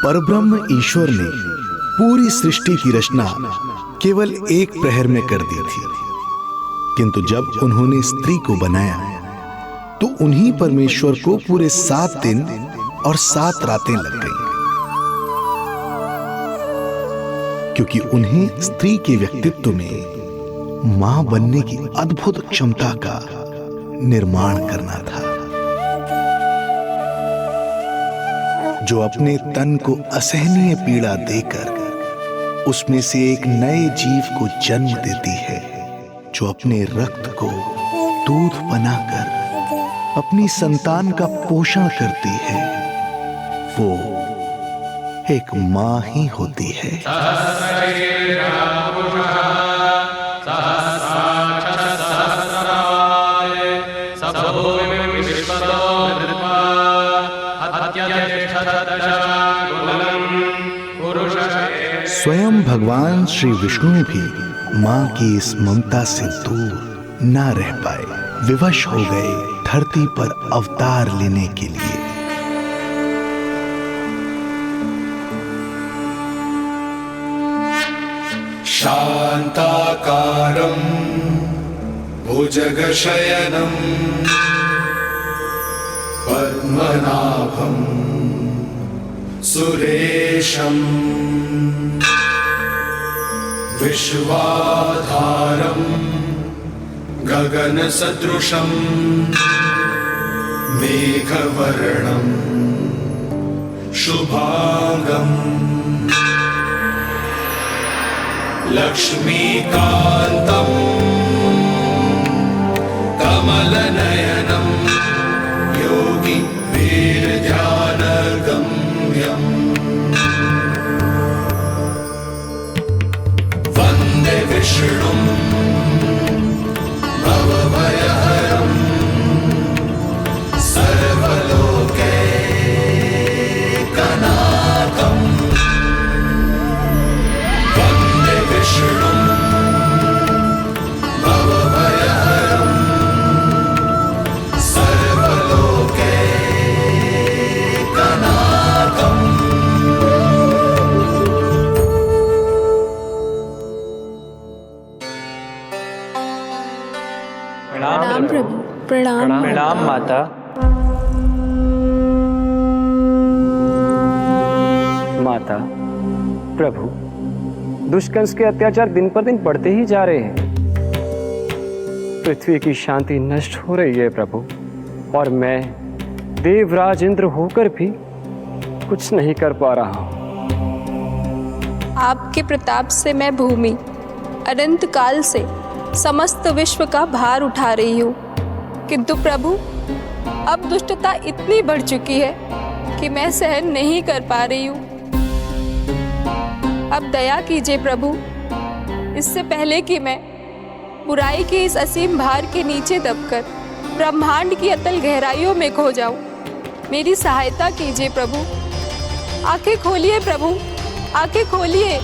परब्रह्म ईश्वर ने पूरी सृष्टि की रचना केवल एक प्रहर में कर दी थी, किंतु जब उन्होंने स्त्री को बनाया तो उन्हीं परमेश्वर को पूरे 7 दिन और 7 रातें लग गईं, क्योंकि उन्हें स्त्री के व्यक्तित्व में मां बनने की अद्भुत क्षमता का निर्माण करना था, जो अपने तन को असहनीय पीड़ा देकर उसमें से एक नए जीव को जन्म देती है, जो अपने रक्त को दूध बनाकर अपनी संतान का पोषण करती है। वो एक मां ही होती है। स्वयं भगवान श्री विष्णु भी मां की इस ममता से दूर ना रह पाए, विवश हो गए धरती पर अवतार लेने के लिए। शांताकारं भुजगशयनं पद्मनाभं सुरेशं विश्वाधारं गगनसदृशं मेघवर्णं शुभांगं लक्ष्मीकान्तं कमलनयनं योगी वीरध्यानगम्यं वन्दे विष्णुं भवभयहरं सर्वलोकैकनाथम् वन्दे विष्णुं भवभयहरं सर्वलोकैकनाथम्। प्रणाम प्रभु। प्रणाम प्रणाम माता। माता, प्रभु, दुष्कंस के अत्याचार दिन पर दिन बढ़ते ही जा रहे हैं। पृथ्वी की शांति नष्ट हो रही है प्रभु, और मैं देवराज इंद्र होकर भी कुछ नहीं कर पा रहा हूँ। आपके प्रताप से मैं भूमि अनंत काल से समस्त विश्व का भार उठा रही हूँ, किंतु प्रभु अब दुष्टता इतनी बढ़ चुकी है कि मैं सहन नहीं कर पा रही हूँ। अब दया कीजिए प्रभु, इससे पहले कि मैं बुराई के इस असीम भार के नीचे दबकर ब्रह्मांड की अतल गहराइयों में खो जाऊं। मेरी सहायता कीजिए प्रभु। आंखें खोलिए प्रभु, आंखें खोलिए।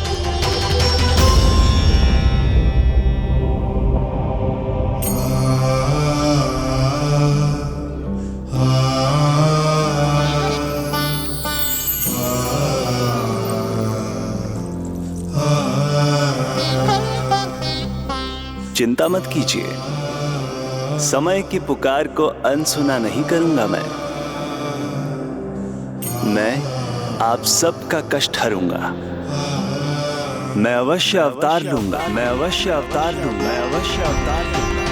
चिंता मत कीजिए, समय की पुकार को अनसुना नहीं करूंगा। मैं आप सबका कष्ट हरूंगा। मैं अवश्य अवतार लूंगा, मैं अवश्य अवतार लूंगा, मैं अवश्य अवतार लूंगा।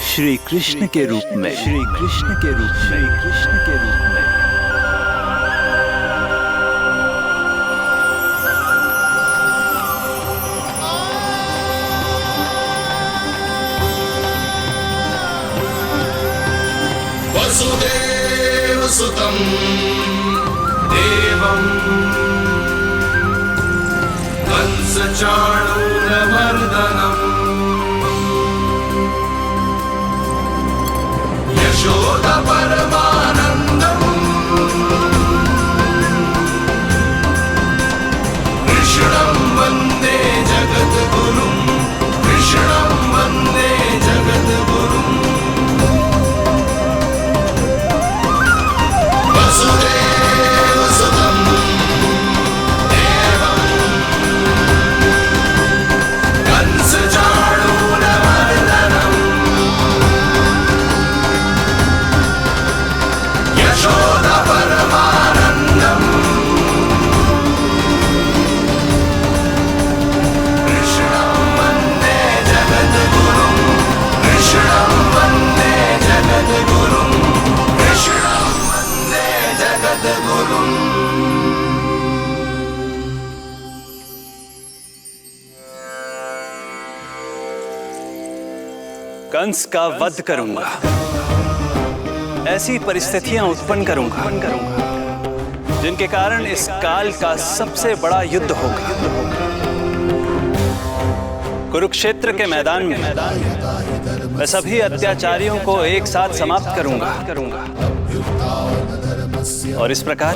श्री कृष्ण के रूप में, श्री कृष्ण के रूप में, श्री कृष्ण के रूप में। वसुदेवसुतं देवं कंसचाणूरमर्दनम् यशोदपरमानन्दम् कृष्णं वन्दे जगद्गुरुं, कृष्णं वन्दे जगद्गुरुम्। वसुदेव कंस का वध करूंगा। ऐसी परिस्थितियां उत्पन्न करूंगा जिनके कारण इस काल का सबसे बड़ा युद्ध होगा। कुरुक्षेत्र के मैदान में मैं सभी अत्याचारियों को एक साथ समाप्त करूंगा और इस प्रकार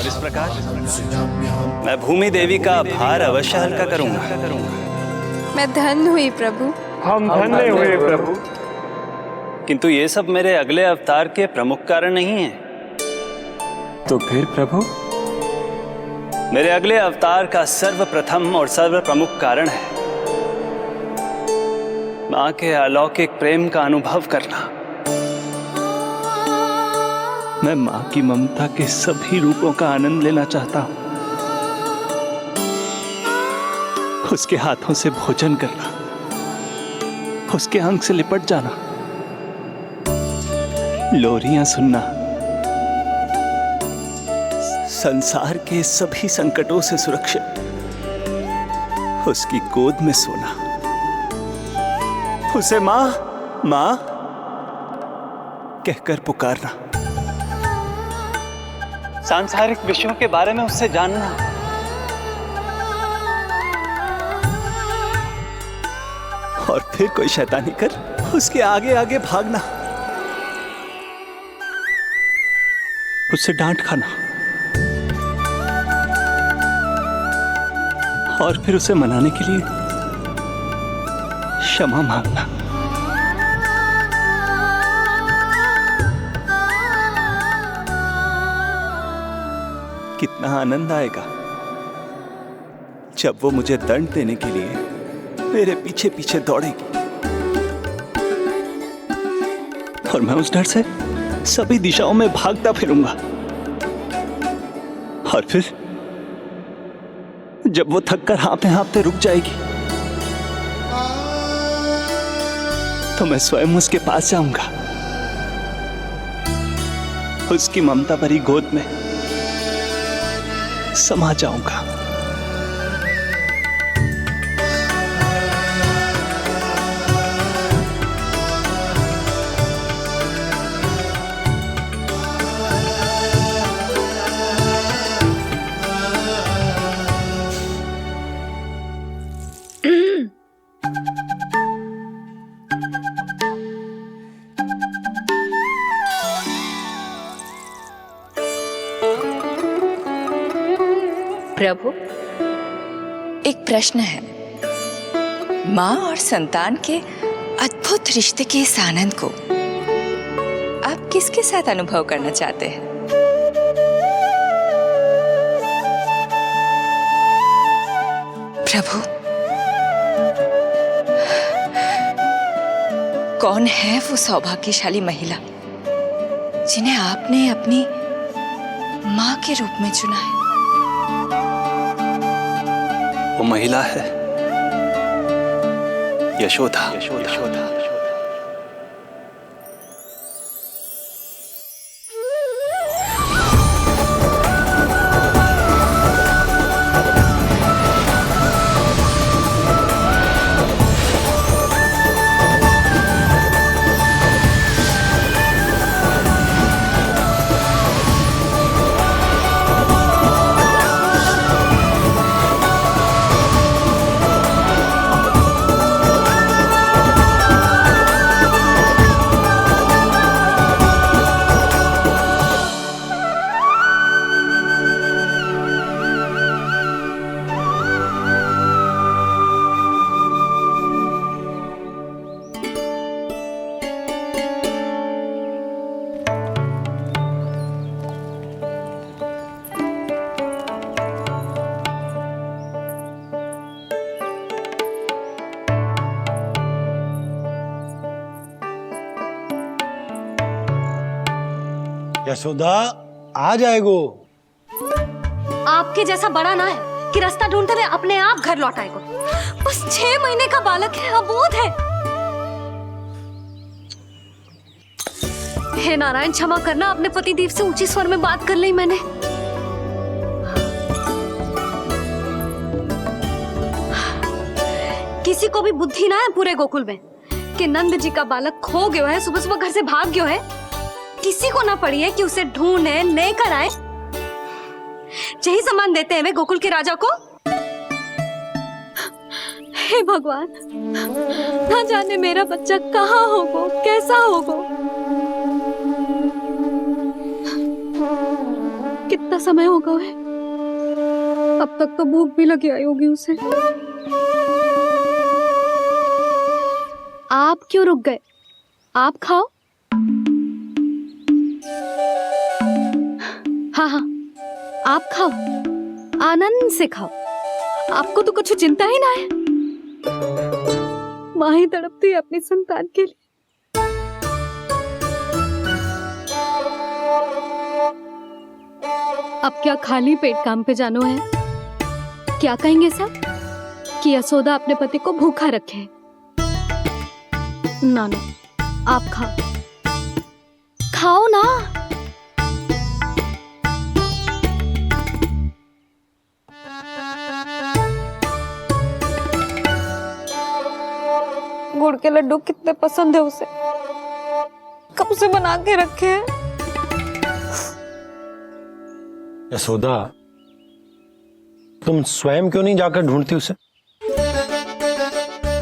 मैं भूमि देवी का भार अवश्य हल्का करूंगा। मैं धन्य हुई प्रभु। हम धन्य हुए प्रभु। किंतु ये सब मेरे अगले अवतार के प्रमुख कारण नहीं है। तो फिर प्रभु? मेरे अगले अवतार का सर्वप्रथम और सर्व प्रमुख कारण है मां के अलौकिक प्रेम का अनुभव करना। मैं मां की ममता के सभी रूपों का आनंद लेना चाहता हूं। उसके हाथों से भोजन करना, उसके अंग से लिपट जाना, लोरियां सुनना, संसार के सभी संकटों से सुरक्षित उसकी गोद में सोना, उसे मां मां कहकर पुकारना, सांसारिक विषयों के बारे में उससे जानना, और फिर कोई शैतानी कर उसके आगे आगे भागना, उससे डांट खाना और फिर उसे मनाने के लिए क्षमा मांगना। कितना आनंद आएगा जब वो मुझे दंड देने के लिए मेरे पीछे पीछे दौड़ेगी और मैं उस डर से सभी दिशाओं में भागता फिरूंगा। और फिर जब वो थककर हाँफते हाँफते रुक जाएगी तो मैं स्वयं उसके पास जाऊंगा, उसकी ममता भरी गोद में समा जाऊंगा। प्रभु, एक प्रश्न है। माँ और संतान के अद्भुत रिश्ते के इस आनंद को आप किसके साथ अनुभव करना चाहते हैं? प्रभु, कौन है वो सौभाग्यशाली महिला जिन्हें आपने अपनी माँ के रूप में चुना है? वो महिला है यशोदा। यशोदा आ जाएगो। आपके जैसा बड़ा ना है कि रास्ता ढूंढते हुए अपने आप घर लौट आएगो। बस 6 महीने का बालक है, अबोध है। हे नारायण, क्षमा करना, अपने पति देव से ऊंची स्वर में बात कर ली मैंने। किसी को भी बुद्धि ना है पूरे गोकुल में। के नंद जी का बालक खो गयो है, सुबह सुबह घर से भाग गयो है। किसी को ना पड़ी है कि उसे ढूंढे लेकर आए। यही सामान देते हैं वे गोकुल के राजा को। हे भगवान, ना जाने मेरा बच्चा कहाँ होगा, कैसा होगा। कितना समय होगा है, अब तक तो भूख भी लगी आई होगी उसे। आप क्यों रुक गए? आप खाओ। हाँ हाँ, आप खाओ, आनंद से खाओ। आपको तो कुछ चिंता ही ना है। माँ ही तड़पती है अपनी संतान के लिए। अब क्या खाली पेट काम पे जानो है? क्या कहेंगे सब कि यशोदा अपने पति को भूखा रखे? ना ना, आप खाओ, खाओ ना। गुड़ के लड्डू कितने पसंद है उसे, कब से बना के रखे हैं। यशोदा, तुम स्वयं क्यों नहीं जाकर ढूंढती उसे?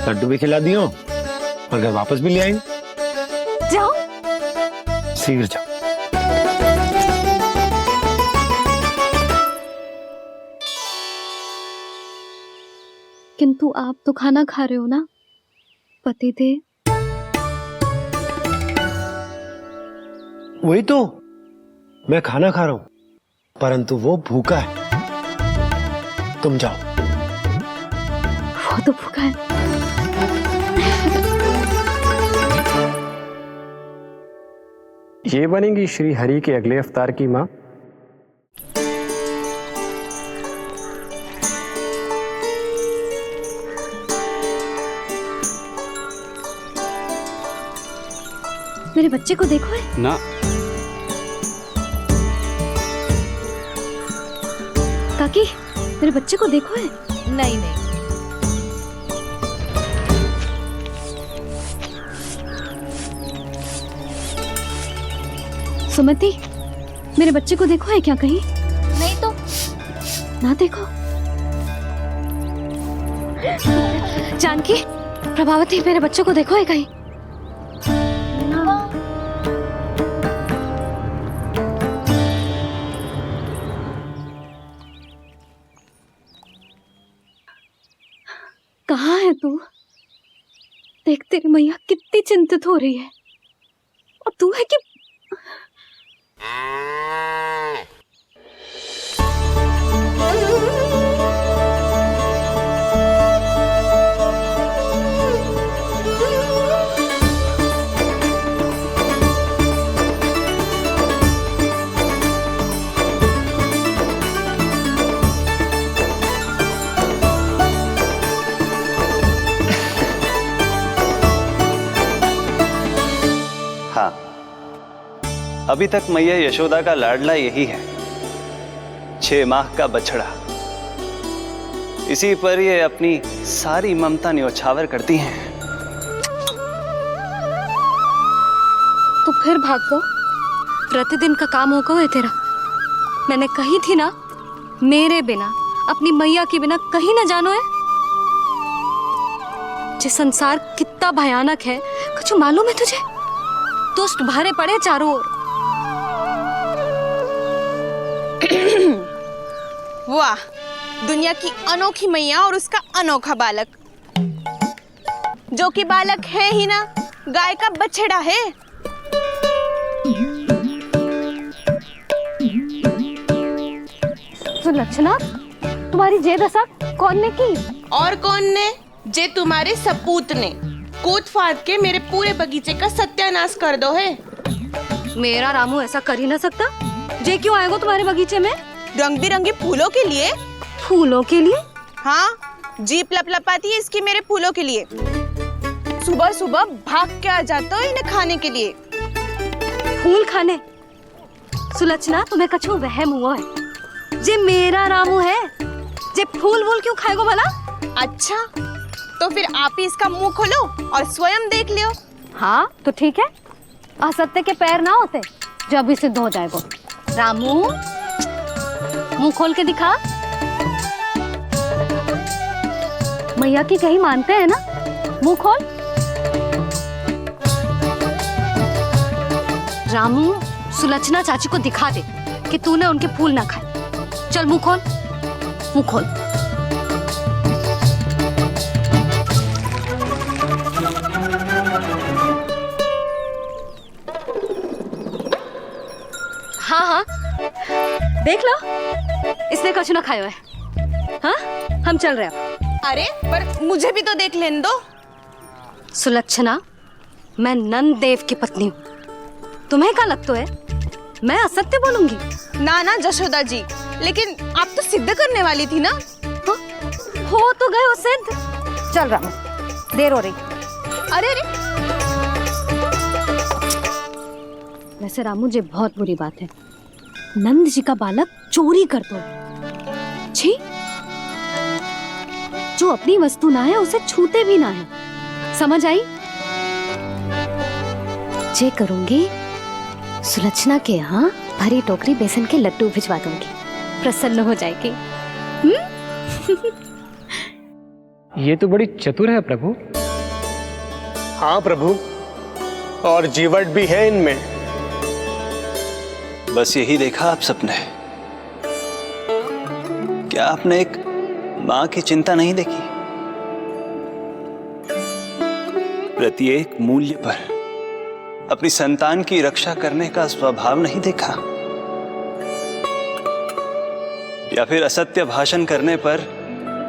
लड्डू भी खिला दियो और घर वापस भी ले आएंगे। जाओ, शीघ्र जाओ। किंतु आप तो खाना खा रहे हो ना पति थे। वही तो, मैं खाना खा रहा हूं, परंतु वो भूखा है। तुम जाओ। वो तो भूखा है। ये बनेगी श्री हरि के अगले अवतार की माँ। मेरे बच्चे को देखो है ना। काकी, मेरे बच्चे को देखो है। नहीं नहीं, सुमति, मेरे बच्चे को देखो है क्या कहीं? नहीं तो। ना देखो। जानकी, प्रभावती, मेरे बच्चे को देखो है कहीं? कहाँ है तू? देख, तेरी मैया कितनी चिंतित हो रही है, और तू है कि हाँ, अभी तक मैया यशोदा का लाडला यही है, 6 माह का बछड़ा। इसी पर ये अपनी सारी ममता न्योछावर करती हैं। तू फिर भाग गो। प्रतिदिन का काम होगा है तेरा। मैंने कही थी ना, मेरे बिना, अपनी मैया के बिना कहीं ना जानो है। ये संसार कितना भयानक है, कुछ मालूम है तुझे? दुष्ट भरे पड़े चारों ओर। वाह, दुनिया की अनोखी मैया और उसका अनोखा बालक, जो कि बालक है ही ना, गाय का बछड़ा है। सुलक्षणा, तुम्हारी जे दशा कौन ने की? और कौन ने? जे तुम्हारे सपूत ने कूद फाड़ के मेरे पूरे बगीचे का सत्यानाश कर दो है। मेरा रामू ऐसा कर ही ना सकता। जे क्यों आएगा तुम्हारे बगीचे में? रंग बिरंगे फूलों के लिए। फूलों के लिए? हाँ, जीप लपलपाती है इसकी मेरे फूलों के लिए। सुबह सुबह भाग के आ जाता है इन्हें खाने के लिए। फूल खाने? सुलक्षणा, तुम्हें कछु वहम हुआ है। जे मेरा रामू है, जे फूल वूल क्यों खाएगो भला? अच्छा, तो फिर आप ही इसका मुंह खोलो और स्वयं देख लियो। हाँ तो ठीक है, असत्य के पैर ना होते जो अभी सिद्ध हो जाए वो। रामू मुंह खोल के दिखा। मैया की कहीं मानते हैं ना, मुंह खोल। रामू सुलक्षणा चाची को दिखा दे कि तूने उनके फूल ना खाए। चल मुंह खोल, मुंह खोल। हाँ हाँ देख लो, इसने कुछ ना खाया है। हाँ हम चल रहे हैं। अरे पर मुझे भी तो देख लेने दो। सुलक्षणा, मैं नंद देव की पत्नी हूँ, तुम्हें क्या लगता है मैं असत्य बोलूंगी? ना ना जशोदा जी, लेकिन आप तो सिद्ध करने वाली थी ना। हाँ? हो तो गए हो सिद्ध। चल रामू, देर हो रही। अरे अरे वैसे रामू जी बहुत बुरी बात है, नंद जी का बालक चोरी कर दो। छी, जो अपनी वस्तु ना है उसे छूते भी ना है, समझ आई? जे करूंगी सुलक्षणा के यहाँ भरी टोकरी बेसन के लड्डू भिजवा दूंगी, प्रसन्न हो जाएगी। ये तो बड़ी चतुर है प्रभु। हाँ प्रभु, और जीवट भी है इनमें। बस यही देखा आप सबने? क्या आपने एक मां की चिंता नहीं देखी? प्रत्येक मूल्य पर अपनी संतान की रक्षा करने का स्वभाव नहीं देखा? या फिर असत्य भाषण करने पर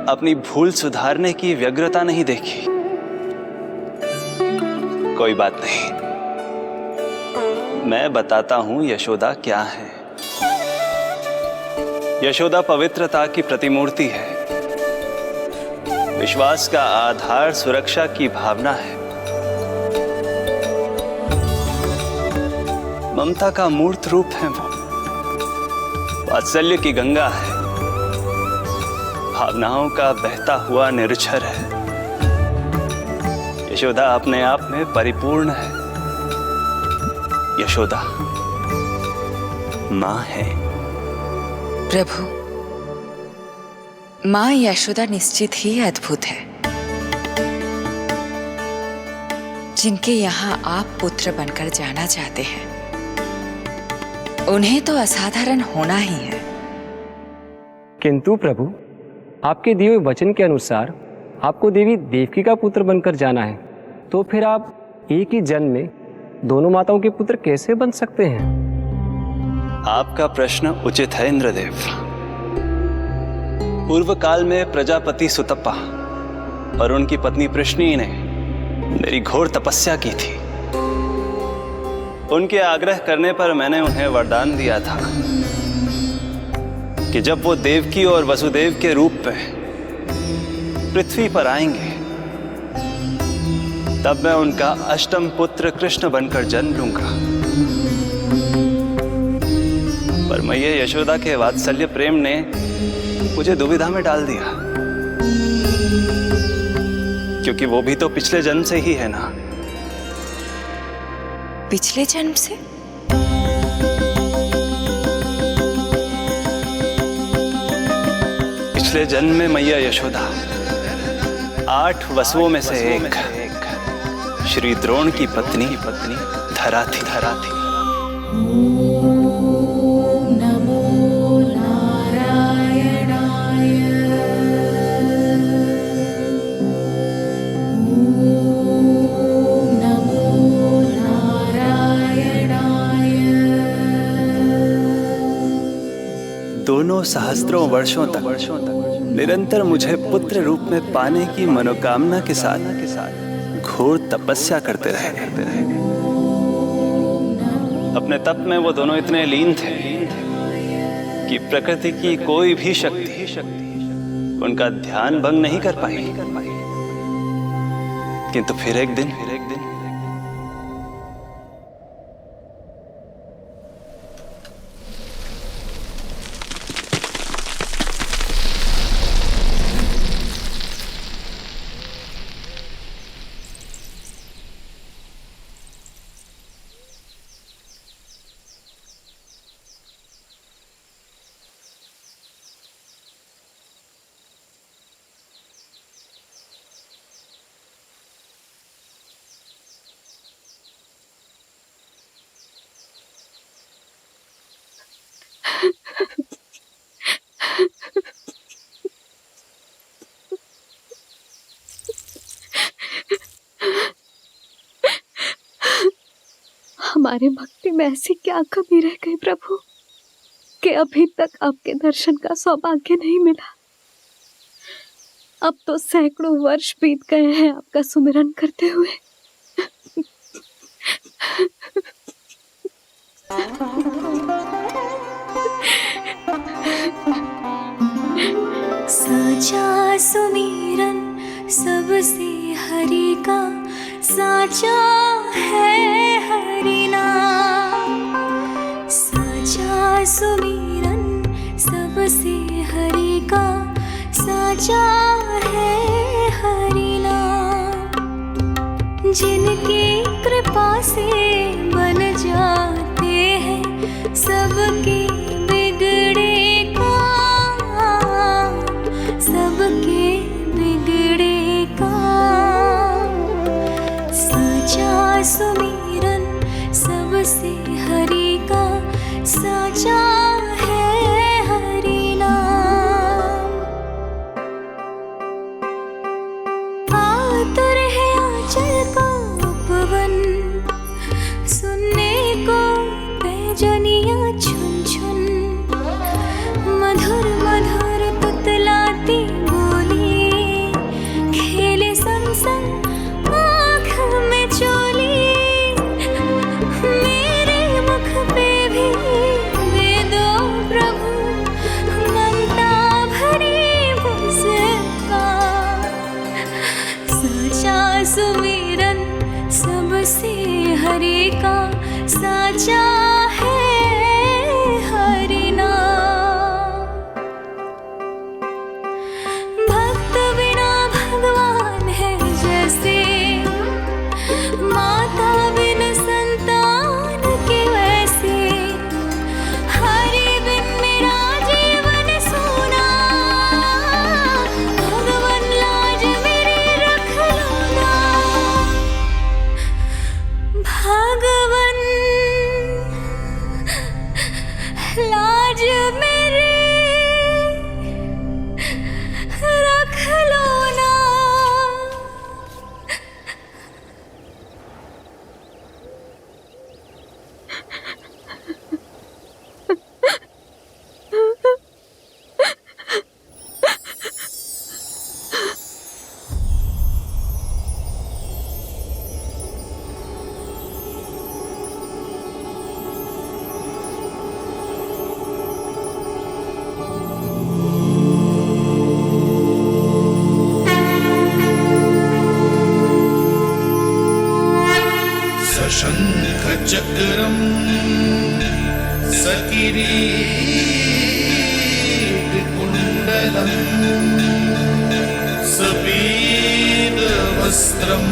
अपनी भूल सुधारने की व्यग्रता नहीं देखी? कोई बात नहीं, मैं बताता हूं यशोदा क्या है। यशोदा पवित्रता की प्रतिमूर्ति है, विश्वास का आधार सुरक्षा की भावना है, ममता का मूर्त रूप है वो, वात्सल्य की गंगा है, भावनाओं का बहता हुआ निर्झर है। यशोदा अपने आप में परिपूर्ण है। यशोदा मां है। प्रभु, मां यशोदा निश्चित ही अद्भुत है, जिनके यहाँ आप पुत्र बनकर जाना चाहते हैं, उन्हें तो असाधारण होना ही है। किंतु प्रभु, आपके दिए हुए वचन के अनुसार आपको देवी देवकी का पुत्र बनकर जाना है, तो फिर आप एक ही जन्म में दोनों माताओं के पुत्र कैसे बन सकते हैं? आपका प्रश्न उचित है इंद्रदेव। पूर्व काल में प्रजापति सुतप्पा और उनकी पत्नी प्रश्नी ने मेरी घोर तपस्या की थी। उनके आग्रह करने पर मैंने उन्हें वरदान दिया था कि जब वो देवकी और वसुदेव के रूप में पृथ्वी पर आएंगे, तब मैं उनका अष्टम पुत्र कृष्ण बनकर जन्म लूंगा। पर मैया यशोदा के वात्सल्य प्रेम ने मुझे दुविधा में डाल दिया, क्योंकि वो भी तो पिछले जन्म से ही है ना। पिछले जन्म से? पिछले जन्म में मैया यशोदा 8 वसुओं में से एक श्री द्रोण की पत्नी धरा थी। दोनों सहस्त्रों वर्षों तक निरंतर मुझे पुत्र रूप में पाने की मनोकामना के साथ घोर तपस्या करते रहे। अपने तप में वो दोनों इतने लीन थे कि प्रकृति की कोई भी शक्ति उनका ध्यान भंग नहीं कर पाई। किंतु फिर एक दिन हमारे भक्ति में ऐसी क्या कमी रह गई प्रभु कि अभी तक आपके दर्शन का सौभाग्य नहीं मिला। अब तो सैकड़ों वर्ष बीत गए हैं आपका सुमिरन करते हुए। साचा सुमिरन सबसे हरि का, साचा है हरि नाम। साचा सुमिरन सबसे हरि का, साचा है हरि नाम। जिनकी कृपा से बन जाते हैं सबके बिगड़े काम, सबके बिगड़े काम। साचा सुमिरन सबसे हरि का, साचा है हरि नाम। आतुर है आंचल का उपवन, सुनने को पैजनिया छुन छुन। मधुर मधुर तुतलाती बोली, खेले संग संग आँख में चोली। मेरे मुख पे भी वे दो प्रभु, ममता भरी मुस्कान। साचा सुमिरन सबसे हरि का, साचा है हरि नाम। भक्त बिना भगवान है जैसे, माता बिन संतान के वैसे। हरि बिन मेरा जीवन सूना, भगवान लाज मेरी रख लो ना। भगवान लाज मेरी रख लो ना। सशंख चक्रम सकिरीट कुंडलम सपीत वस्त्रम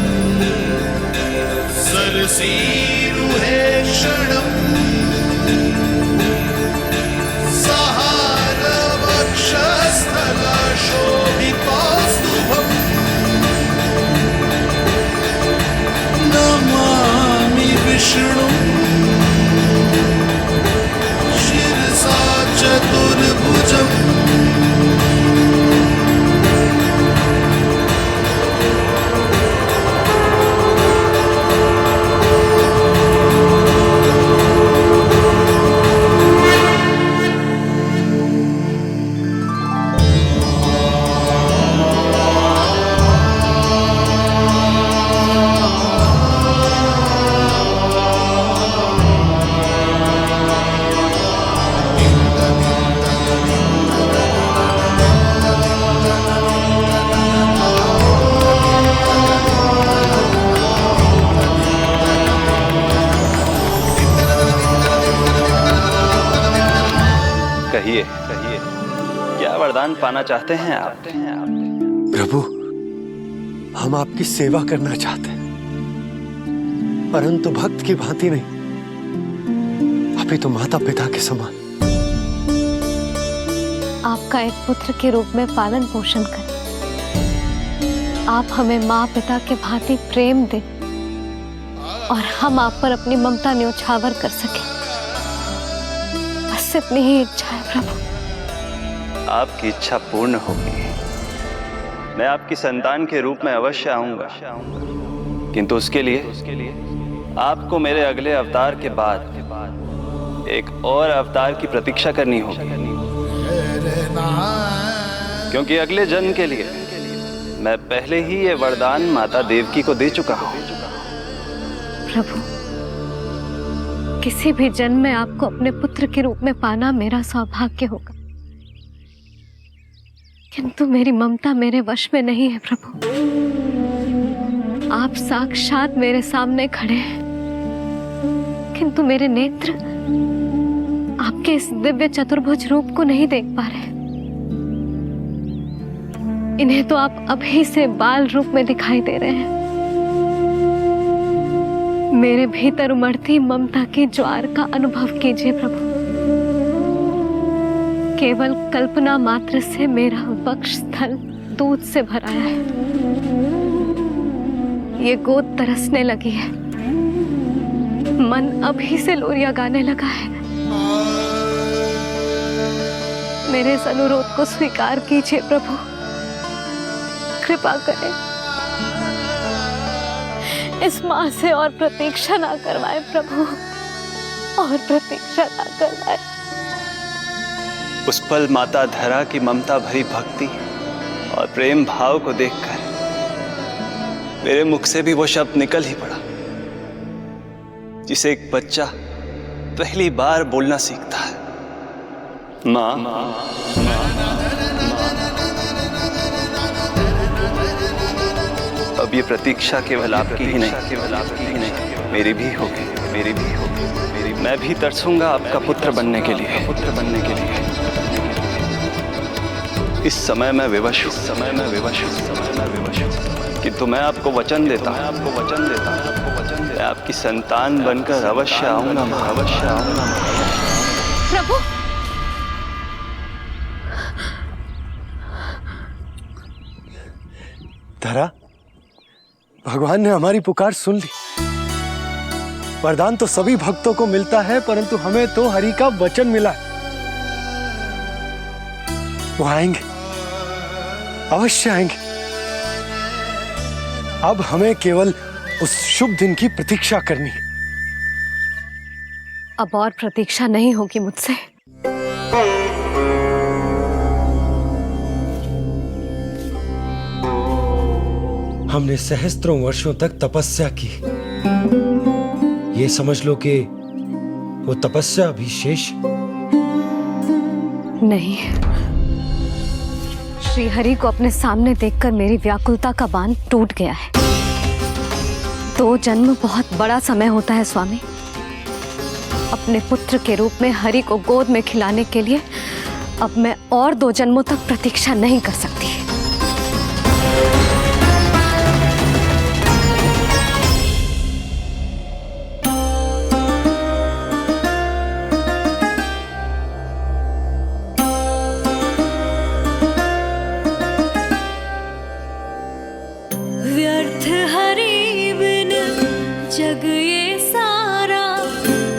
सरसीरुहे क्षणम सहार वक्षस्थल शोभितास्तुभम नमामि विष्णु शिरसा चतुर्भुजम्। कहिए कहिए, क्या वरदान पाना चाहते हैं आप? प्रभु, हम आपकी सेवा करना चाहते हैं, परंतु भक्त की भांति नहीं, अभी तो माता पिता के समान। आपका एक पुत्र के रूप में पालन पोषण करें। आप हमें माँ पिता के भांति प्रेम दें और हम आप पर अपनी ममता न्योछावर कर सकें। बस बस इतनी ही इच्छा है प्रभु। आपकी इच्छा पूर्ण होगी। मैं आपकी संतान के रूप में अवश्य आऊंगा, किंतु उसके लिए आपको मेरे अगले अवतार के बाद एक और अवतार की प्रतीक्षा करनी होगी, क्योंकि अगले जन्म के लिए मैं पहले ही ये वरदान माता देवकी को दे चुका हूं। प्रभु, किसी भी जन्म में आपको अपने पुत्र के रूप में पाना मेरा सौभाग्य होगा, किंतु मेरी ममता मेरे वश में नहीं है प्रभु। आप साक्षात मेरे सामने खड़े हैं, किंतु मेरे नेत्र आपके इस दिव्य चतुर्भुज रूप को नहीं देख पा रहे। इन्हें तो आप अभी से बाल रूप में दिखाई दे रहे हैं। मेरे भीतर उमड़ती ममता की ज्वार का अनुभव कीजिए प्रभु। केवल कल्पना मात्र से मेरा वक्षस्थल दूध से भराया है। ये गोद तरसने लगी है, मन अभी से लोरिया गाने लगा है। मेरे इस अनुरोध को स्वीकार कीजिए प्रभु, कृपा करें। इस मां से और प्रतीक्षा ना करवाए प्रभु, और प्रतीक्षा ना करवाए। उस पल माता धरा की ममता भरी भक्ति और प्रेम भाव को देखकर मेरे मुख से भी वो शब्द निकल ही पड़ा जिसे एक बच्चा पहली बार बोलना सीखता है, मां। अब ये प्रतीक्षा केवल आपकी ही नहीं, मेरी भी होगी। मैं भी तरसूंगा आपका पुत्र बनने के लिए। इस समय मैं विवश हूँ, किंतु मैं आपको वचन देता हूँ, मैं आपकी संतान बनकर अवश्य आऊंगा, प्रभु, धरा, भगवान ने हमारी पुकार सुन ली। वरदान तो सभी भक्तों को मिलता है, परंतु हमें तो हरि का वचन मिला है। वो आएंगे, अवश्य आएंगे। अब हमें केवल उस शुभ दिन की प्रतीक्षा करनी है। अब और प्रतीक्षा नहीं होगी मुझसे। हमने सहस्त्रों वर्षों तक तपस्या की। ये समझ लो कि वो तपस्या अभी शेष नहीं। श्री हरि को अपने सामने देखकर मेरी व्याकुलता का बांध टूट गया है। 2 जन्म बहुत बड़ा समय होता है स्वामी। अपने पुत्र के रूप में हरि को गोद में खिलाने के लिए अब मैं और 2 जन्मों तक प्रतीक्षा नहीं कर सकती। व्यर्थ हरि बिन जग ये सारा,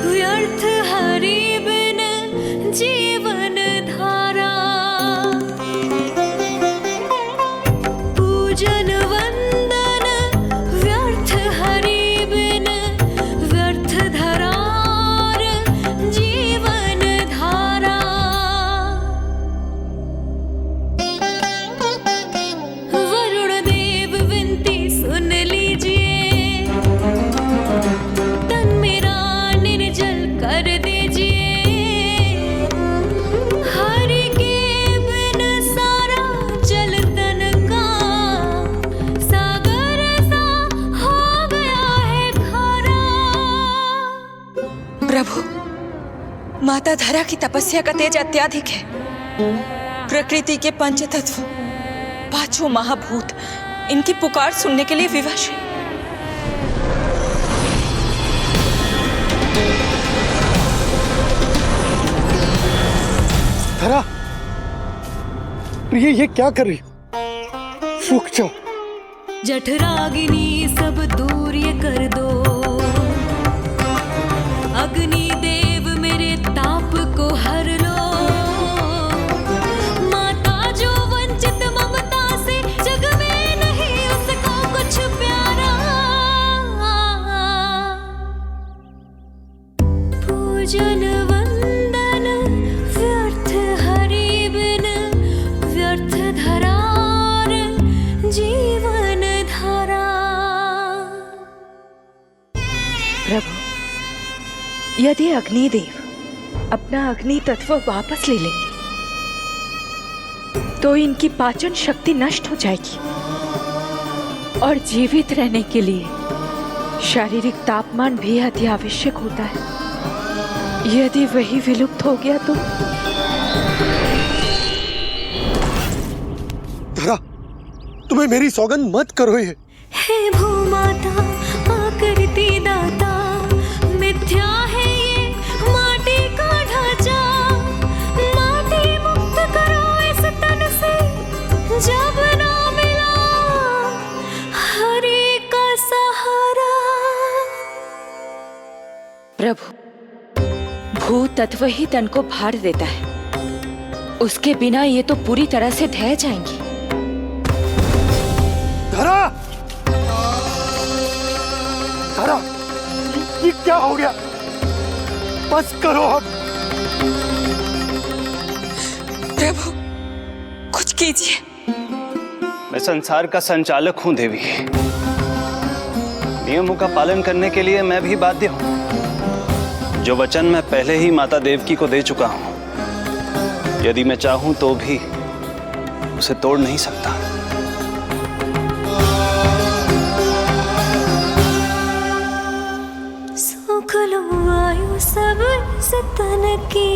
व्यर्थ हरि बिन जीवन धारा। पूजन वंदन व्यर्थ हरि बिन, व्यर्थ धरार जीवन धारा। वरुण देव विनती सुन लीजिए, तन मेरा निर्जल कर दीजिए। हरि के बिन सारा जल तन का सागर सा हो गया है खारा। प्रभु, माता धरा की तपस्या का तेज अत्याधिक है। प्रकृति के पंचतत्व, 5 महाभूत इनकी पुकार सुनने के लिए विवश है। धरा, प्रिय, ये क्या कर रही हो? रुक जाओ। जठराग्नि सब दूर ये कर दो, अग्नि देव मेरे ताप को हर पूजन वंदन व्यर्थ हरि बिन व्यर्थ धरार जीवन धारा। प्रभु, यदि अग्निदेव अपना अग्नि तत्व वापस ले लेंगे तो इनकी पाचन शक्ति नष्ट हो जाएगी और जीवित रहने के लिए शारीरिक तापमान भी अति आवश्यक होता है। यदि वही विलुप्त हो गया तो धरा, तुम्हें मेरी सौगंध मत करो ये। हे भूमाता आकृति दाता, मिथ्या है ये माटी का ढांचा। माटी मुक्त करो इस तन से, जब ना मिला हरि का सहारा। प्रभु, भू तत्व ही तन को भार देता है, उसके बिना ये तो पूरी तरह से ढह जाएंगी। धरा, धरा, ये क्या हो गया? बस करो अब। प्रभु, कुछ कीजिए। मैं संसार का संचालक हूं देवी। नियमों का पालन करने के लिए मैं भी बाध्य हूं। जो वचन मैं पहले ही माता देवकी को दे चुका हूं, यदि मैं चाहूं तो भी उसे तोड़ नहीं सकता। सुख लो आयु सब इस तन की,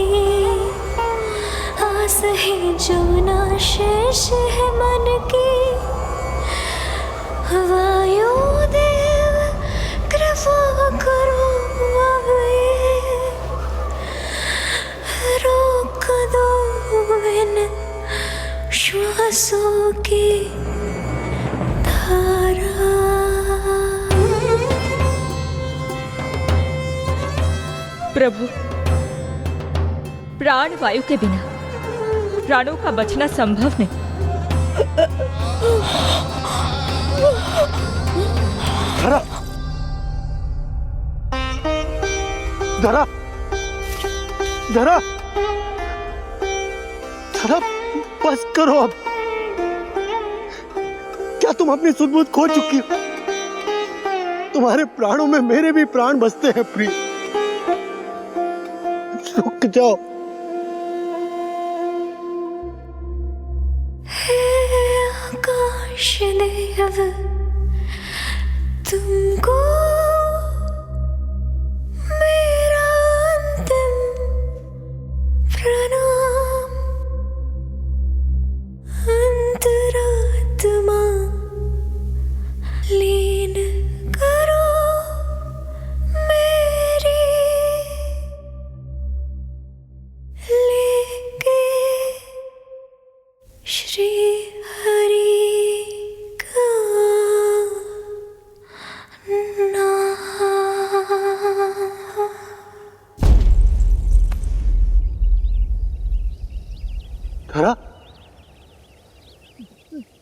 आस है जो ना शेष है मन की। वायु देव कृपा करो अब ये, रोक दो इन श्वासों की धारा। प्रभु, प्राण वायु के बिना प्राणों का बचना संभव नहीं। धरा, धरा, धरा, धरा, बस करो अब। क्या तुम अपनी सुध-बुध खो चुकी हो? तुम्हारे प्राणों में मेरे भी प्राण बसते हैं प्रिय। रुक जाओ। हे आकाश देव, तुमको मेरा अंतिम प्रणाम। अंतरात्मा लीन करो मेरी, लेके श्री हरि का नाम। धरा,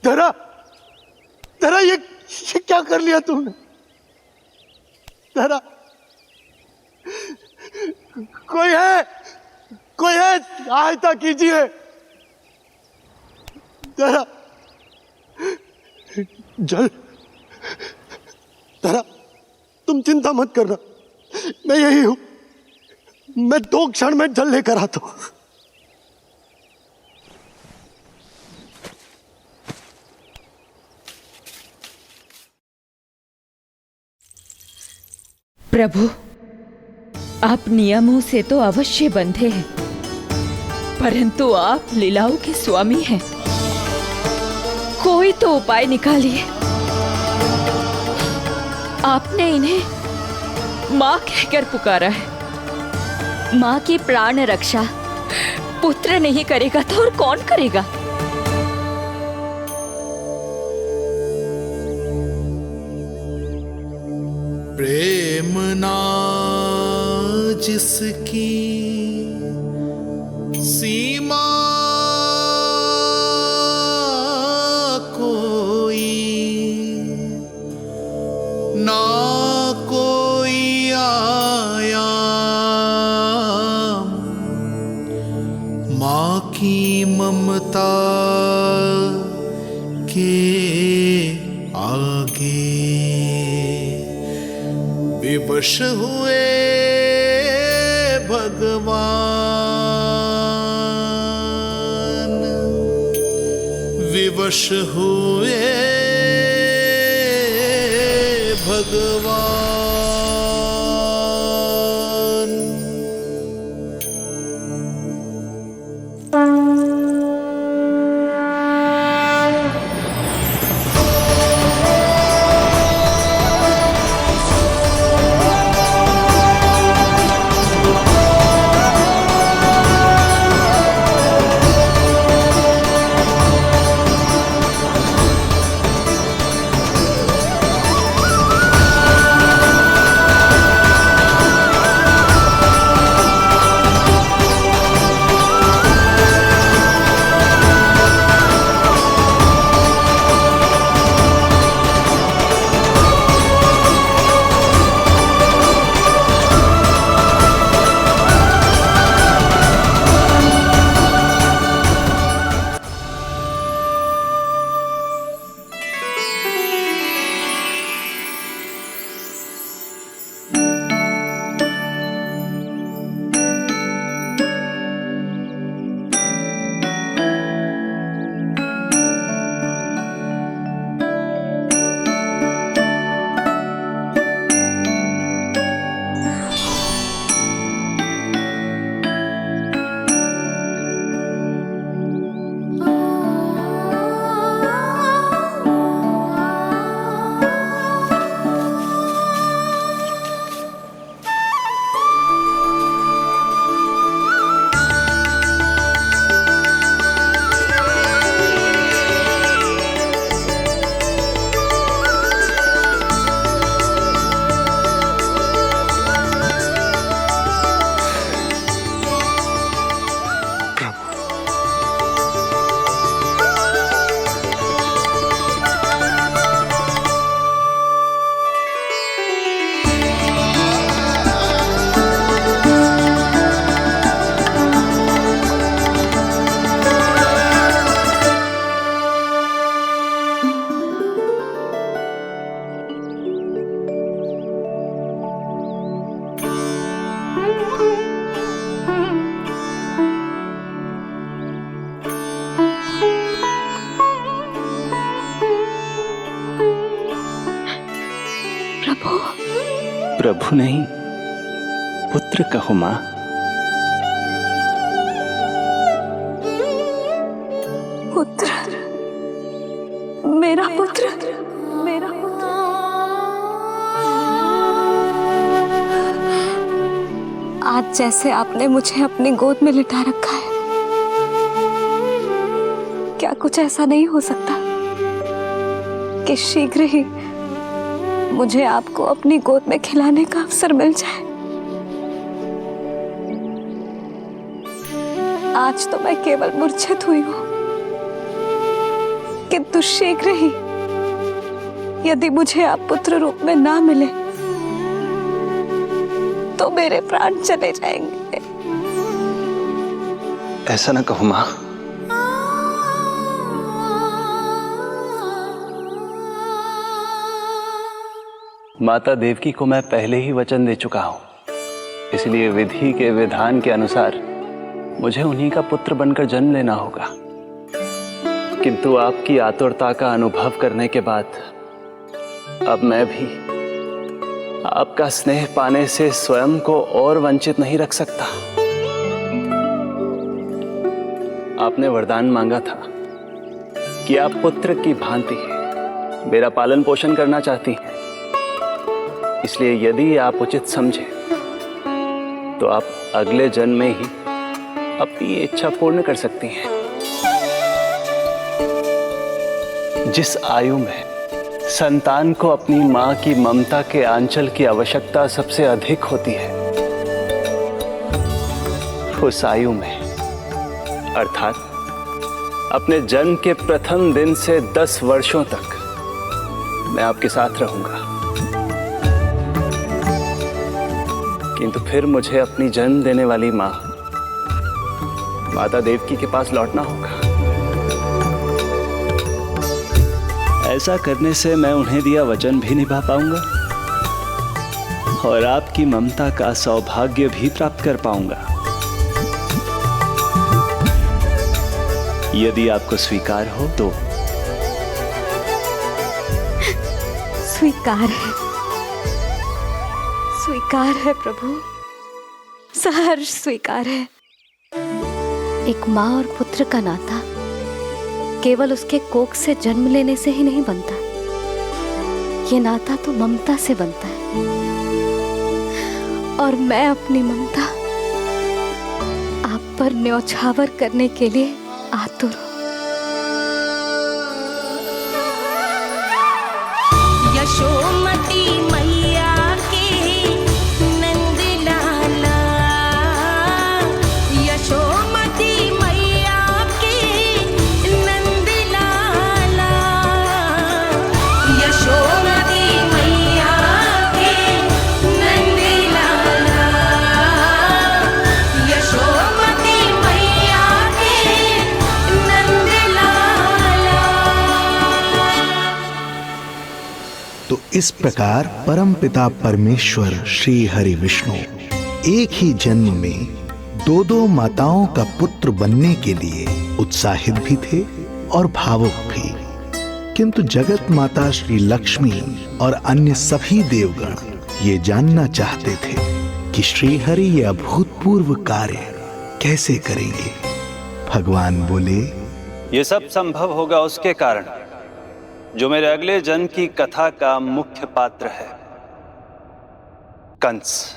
धरा, धरा, ये क्या कर लिया तुमने? धरा, कोई है, कोई है, सहायता कीजिए। धरा, जल, धरा, तुम चिंता मत करना, मैं यही हूं। मैं 2 क्षण में जल लेकर आता हूं। प्रभु, आप नियमों से तो अवश्य बंधे हैं, परंतु आप लीलाओं के स्वामी हैं। कोई तो उपाय निकालिए। आपने इन्हें माँ कहकर पुकारा है। माँ की प्राण रक्षा पुत्र नहीं करेगा तो और कौन करेगा? प्रेम ना जिसकी सीमा कोई, ना कोई आया माँ की ममता के आगे विवश हुए भगवान, विवश हुए भगवान। प्रभु नहीं, पुत्र कहो मां। पुत्र, मेरा पुत्र, मेरा पुत्र। आज जैसे आपने मुझे अपनी गोद में लिटा रखा है, क्या कुछ ऐसा नहीं हो सकता कि शीघ्र ही मुझे आपको अपनी गोद में खिलाने का अवसर मिल जाए? आज तो मैं केवल मूर्छित हुई हूं, किंतु शीघ्र ही यदि मुझे आप पुत्र रूप में ना मिले तो मेरे प्राण चले जाएंगे। ऐसा ना कहो मां। माता देवकी को मैं पहले ही वचन दे चुका हूं, इसलिए विधि के विधान के अनुसार मुझे उन्हीं का पुत्र बनकर जन्म लेना होगा। किंतु आपकी आतुरता का अनुभव करने के बाद अब मैं भी आपका स्नेह पाने से स्वयं को और वंचित नहीं रख सकता। आपने वरदान मांगा था कि आप पुत्र की भांति मेरा पालन पोषण करना चाहती हैं, इसलिए यदि आप उचित समझे तो आप अगले जन्म में ही अपनी इच्छा पूर्ण कर सकती हैं। जिस आयु में संतान को अपनी मां की ममता के आंचल की आवश्यकता सबसे अधिक होती है, उस आयु में अर्थात अपने जन्म के प्रथम दिन से 10 वर्षों तक मैं आपके साथ रहूंगा। किंतु फिर मुझे अपनी जन्म देने वाली मां माता देवकी के पास लौटना होगा। ऐसा करने से मैं उन्हें दिया वचन भी निभा पाऊंगा और आपकी ममता का सौभाग्य भी प्राप्त कर पाऊंगा। यदि आपको स्वीकार हो तो। स्वीकार है प्रभु, सहर्ष स्वीकार है। एक माँ और पुत्र का नाता केवल उसके कोख से जन्म लेने से ही नहीं बनता, ये नाता तो ममता से बनता है। और मैं अपनी ममता आप पर न्यौछावर करने के लिए आतुर हूं। यशोमती मैया के नंद लाला, यशोमती मैया के नंद लाला, यशोमती मैया के नंद लाला, यशोमती मैया के नंद लाला। तो इस प्रकार परमपिता परमेश्वर श्री हरि विष्णु एक ही जन्म में दो दो माताओं का पुत्र बनने के लिए उत्साहित भी थे और भावुक भी। किंतु जगत माता श्री लक्ष्मी और अन्य सभी देवगण ये जानना चाहते थे कि श्री हरि ये अभूतपूर्व कार्य कैसे करेंगे। भगवान बोले, ये सब संभव होगा उसके कारण जो मेरे अगले जन्म की कथा का मुख्य पात्र है, कंस।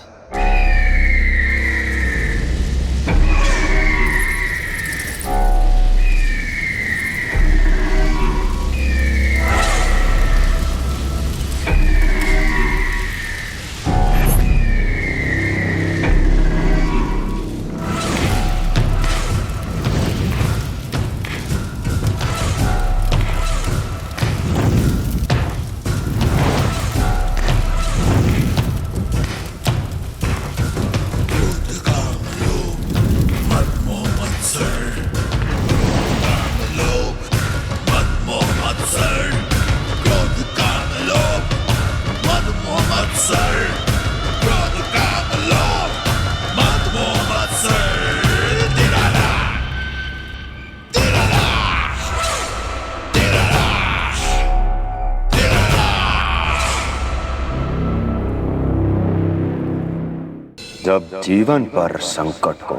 जब जीवन पर संकट हो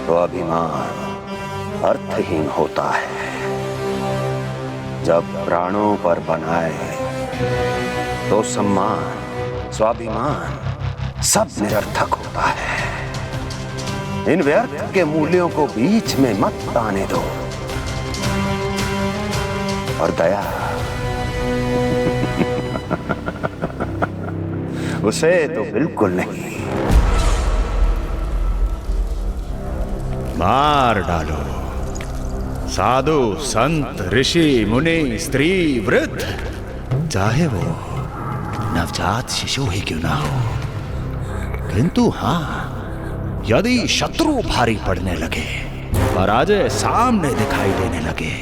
तो अभिमान अर्थहीन होता है। जब प्राणों पर बनाए तो सम्मान स्वाभिमान सब निरर्थक होता है। इन व्यर्थ के मूल्यों को बीच में मत आने दो। और दया उसे तो बिल्कुल नहीं। मार डालो साधु संत ऋषि मुनि स्त्री वृद्ध, चाहे वो नवजात शिशु ही क्यों ना हो। किंतु हाँ, यदि शत्रु भारी पड़ने लगे, पराजय सामने दिखाई देने लगे,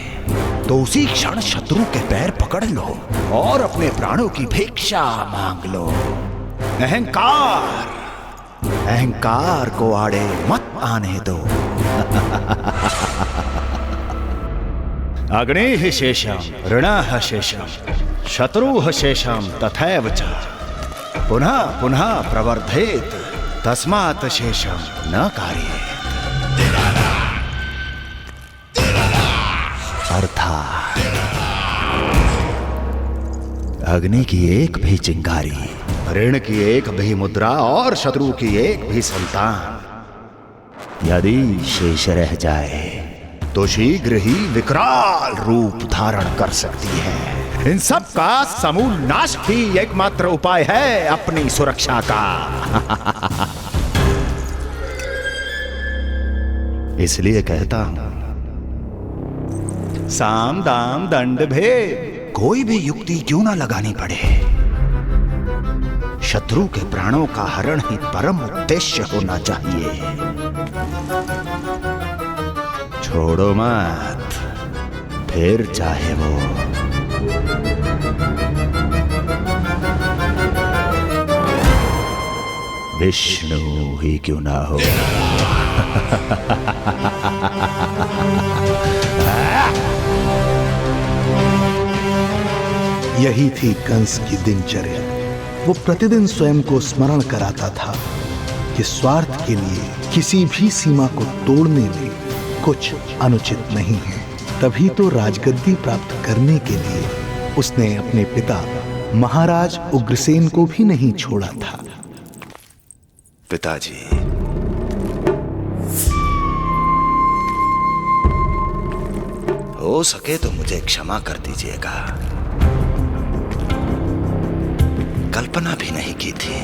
तो उसी क्षण शत्रु के पैर पकड़ लो और अपने प्राणों की भिक्षा मांग लो। अहंकार को आड़े मत आने दो। अग्निः शेषम ऋणः शेषम शत्रुः शेषम तथैव च पुनः पुनः प्रवर्धेत तस्मात् शेषम न कार्येत। अर्थात अग्नि की एक भी चिंगारी, ऋण की एक भी मुद्रा और शत्रु की एक भी संतान यदि शेष रह जाए तो शीघ्र ही विकराल रूप धारण कर सकती है। इन सब का समूल नाश ही एकमात्र उपाय है अपनी सुरक्षा का। इसलिए कहता हूं, साम दाम दंड भेद कोई भी युक्ति क्यों ना लगानी पड़े, शत्रु के प्राणों का हरण ही परम उद्देश्य होना चाहिए। रोड़ो मत, फिर चाहे वो विष्णु ही क्यों ना हो। यही थी कंस की दिनचर्या। वो प्रतिदिन स्वयं को स्मरण कराता था कि स्वार्थ के लिए किसी भी सीमा को तोड़ने में कुछ अनुचित नहीं है। तभी तो राजगद्दी प्राप्त करने के लिए उसने अपने पिता महाराज उग्रसेन को भी नहीं छोड़ा था। पिताजी, हो सके तो मुझे क्षमा कर दीजिएगा। कल्पना भी नहीं की थी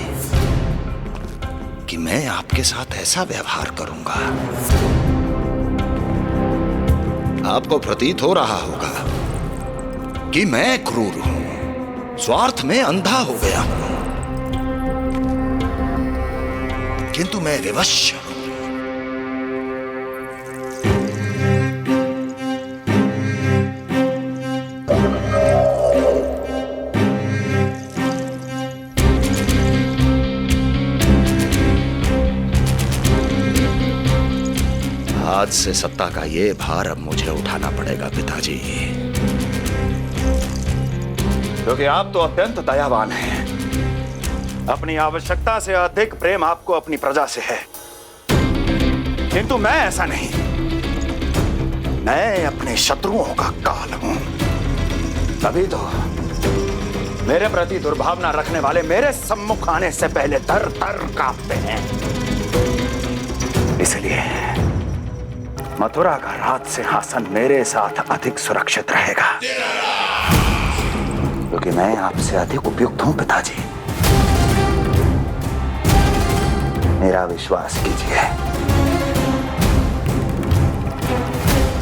कि मैं आपके साथ ऐसा व्यवहार करूंगा। आपको प्रतीत हो रहा होगा कि मैं क्रूर हूं, स्वार्थ में अंधा हो गया हूं, किंतु मैं विवश हूं। आज से सत्ता का ये भार अब मुझे उठाना पड़ेगा पिताजी, क्योंकि आप तो अत्यंत दयावान हैं। अपनी आवश्यकता से अधिक प्रेम आपको अपनी प्रजा से है, किंतु मैं ऐसा नहीं। मैं अपने शत्रुओं का काल हूं, तभी तो मेरे प्रति दुर्भावना रखने वाले मेरे सम्मुख आने से पहले थर थर कांपते हैं। इसलिए मथुरा का राज सिंहासन मेरे साथ अधिक सुरक्षित रहेगा, क्योंकि मैं आपसे अधिक उपयुक्त हूं पिताजी। मेरा विश्वास कीजिए।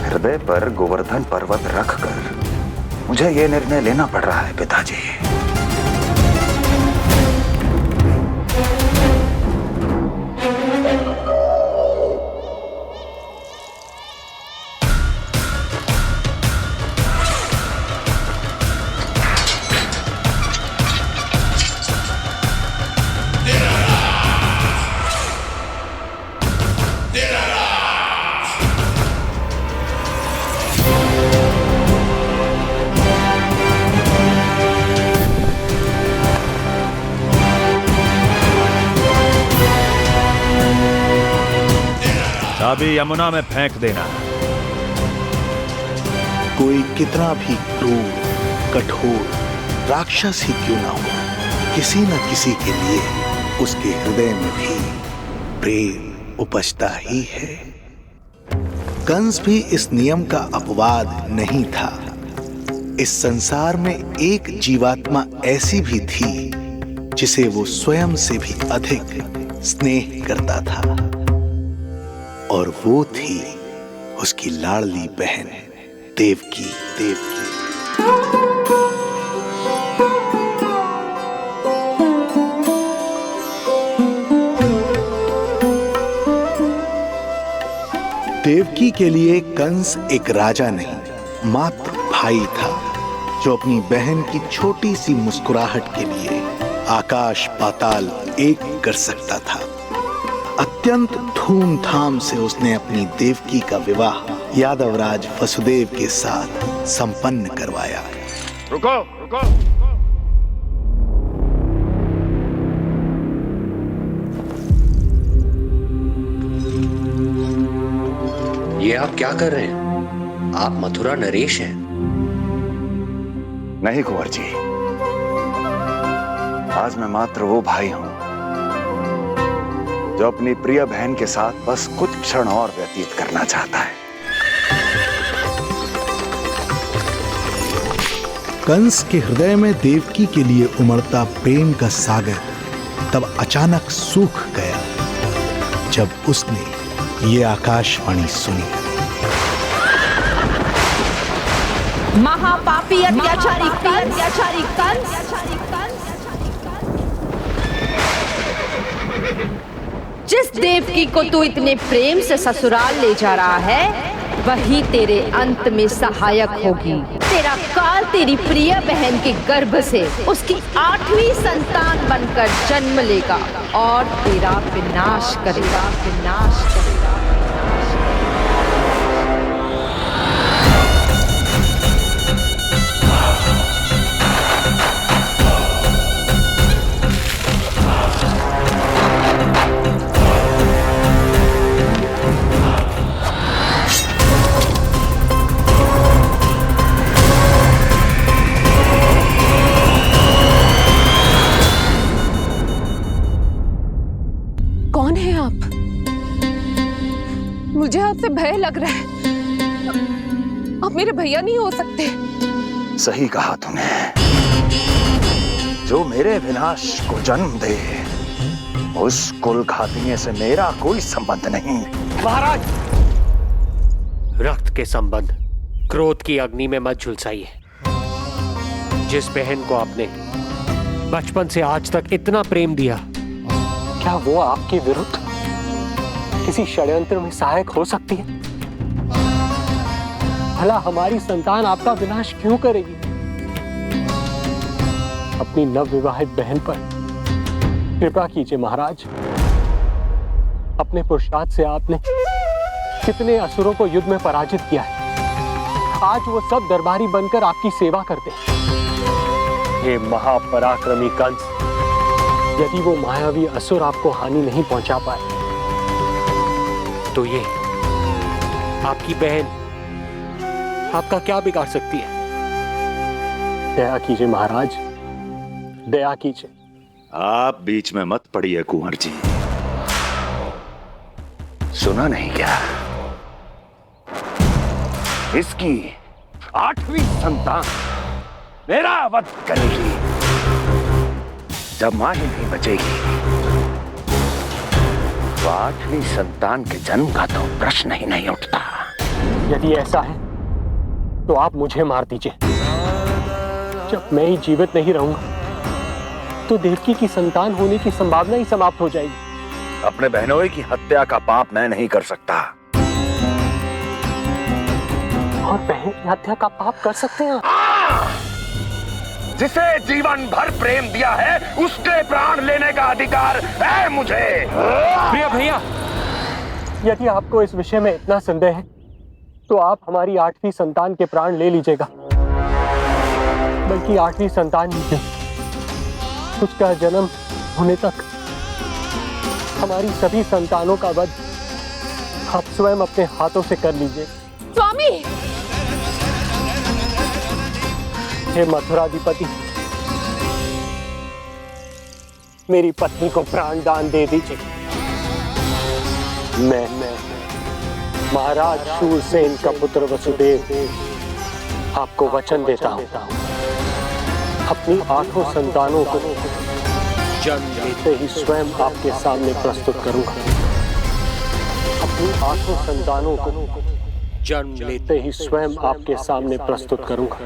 हृदय पर गोवर्धन पर्वत रखकर मुझे यह निर्णय लेना पड़ रहा है पिताजी। चाबी यमुना में फेंक देना। कोई कितना भी क्रूर, कठोर राक्षस ही क्यों ना हो, किसी न किसी के लिए उसके हृदय में भी प्रेम उपजता ही है। कंस भी इस नियम का अपवाद नहीं था। इस संसार में एक जीवात्मा ऐसी भी थी जिसे वो स्वयं से भी अधिक स्नेह करता था, और वो थी उसकी लाडली बहन देवकी। देवकी के लिए कंस एक राजा नहीं, मात्र भाई था, जो अपनी बहन की छोटी सी मुस्कुराहट के लिए आकाश पाताल एक कर सकता था। अत्यंत धूमधाम से उसने अपनी देवकी का विवाह यादवराज वसुदेव के साथ संपन्न करवाया। रुको, रुको। ये आप क्या कर रहे हैं? आप मथुरा नरेश हैं? नहीं कुंवर जी, आज मैं मात्र वो भाई हूं जो अपनी प्रिय बहन के साथ बस कुछ क्षण और व्यतीत करना चाहता है। कंस के हृदय में देवकी के लिए उमड़ता प्रेम का सागर तब अचानक सूख गया जब उसने ये आकाशवाणी सुनी। महापापी अत्याचारी कंस, जिस देवकी को तू इतने प्रेम से ससुराल ले जा रहा है, वही तेरे अंत में सहायक होगी। तेरा काल तेरी प्रिय बहन के गर्भ से उसकी 8वीं संतान बनकर जन्म लेगा और तेरा विनाश करेगा, विनाश करेगा। कौन है आप? मुझे आपसे भय लग रहा है। आप मेरे भैया नहीं हो सकते। सही कहा तूने। जो मेरे विनाश को जन्म दे उस कुल घातिनी से मेरा कोई संबंध नहीं। महाराज, रक्त के संबंध क्रोध की अग्नि में मत झुलसाइए। जिस बहन को आपने बचपन से आज तक इतना प्रेम दिया, क्या वो आपके विरुद्ध किसी षड्यंत्र में सहायक हो सकती है? भला हमारी संतान आपका विनाश क्यों करेगी? अपनी नवविवाहित बहन पर कृपा कीजिए महाराज। अपने पुरुषार्थ से आपने कितने असुरों को युद्ध में पराजित किया है। आज वो सब दरबारी बनकर आपकी सेवा करते हैं। ये महापराक्रमी कंस, यदि वो मायावी असुर आपको हानि नहीं पहुंचा पाए, तो ये आपकी बहन आपका क्या बिगाड़ सकती है? दया कीजिए महाराज, दया कीजिए। आप बीच में मत पड़िए कुंवर जी। सुना नहीं क्या? इसकी 8वीं संतान मेरा वध करेगी। जब मां ही नहीं बचेगी तो 8वीं संतान के जन्म का तो प्रश्न ही नहीं उठता। यदि ऐसा है तो आप मुझे मार दीजिए। जब मैं ही जीवित नहीं रहूंगा तो देवकी की संतान होने की संभावना ही समाप्त हो जाएगी। अपने बहनोई की हत्या का पाप मैं नहीं कर सकता। और बहन की हत्या का पाप कर सकते हैं? जिसे जीवन भर प्रेम दिया है उसके प्राण लेने का अधिकार है मुझे। प्रिय भैया, यदि आपको इस विषय में इतना संदेह है तो आप हमारी 8वीं संतान के प्राण ले लीजिएगा। बल्कि 8वीं संतान ही क्यों, उसका जन्म होने तक हमारी सभी संतानों का वध आप स्वयं अपने हाथों से कर लीजिए। स्वामी! हे मथुराधिपति, मेरी पत्नी को प्राण दान दे दीजिए। मैं महाराज शूरसेन का पुत्र वसुदेव आपको वचन देता हूं, अपनी 8 संतानों को जन्म लेते ही स्वयं आपके सामने प्रस्तुत करूंगा। अपनी 8 संतानों को जन्म लेते ही स्वयं आपके सामने प्रस्तुत करूंगा।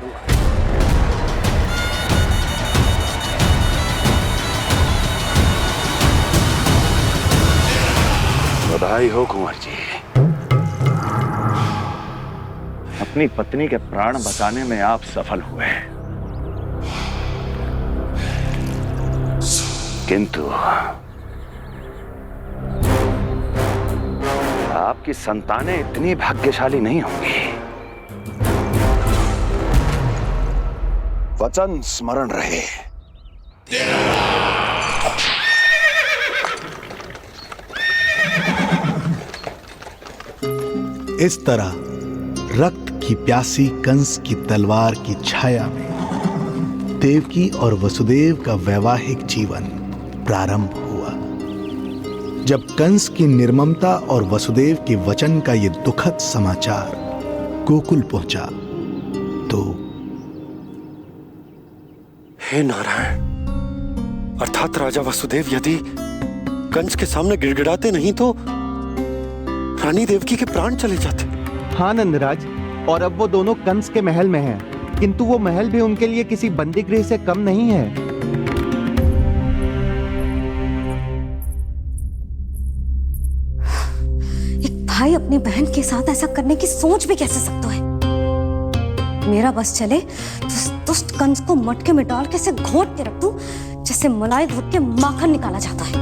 बधाई हो कुंवर जी, अपनी पत्नी के प्राण बचाने में आप सफल हुए। किंतु आपकी संतानें इतनी भाग्यशाली नहीं होंगी। वचन स्मरण रहे। इस तरह रक्त की प्यासी कंस की तलवार की छाया में देवकी और वसुदेव का वैवाहिक जीवन प्रारंभ हुआ। जब कंस की निर्ममता और वसुदेव के वचन का यह दुखद समाचार गोकुल पहुंचा तो हे नारायण, अर्थात राजा वसुदेव यदि कंस के सामने गिड़गिड़ाते नहीं तो रानी देवकी के प्राण चले जाते। हाँ नंदराज, और अब वो दोनों कंस के महल में हैं, किंतु वो महल भी उनके लिए किसी बंदी गृह से कम नहीं है। एक भाई अपनी बहन के साथ ऐसा करने की सोच भी कैसे सकता है? मेरा बस चले तो उस दुष्ट कंस को मटके में डाल के इसे घोट के रख दूं, जैसे मलाई घोट के माखन निकाला जाता है।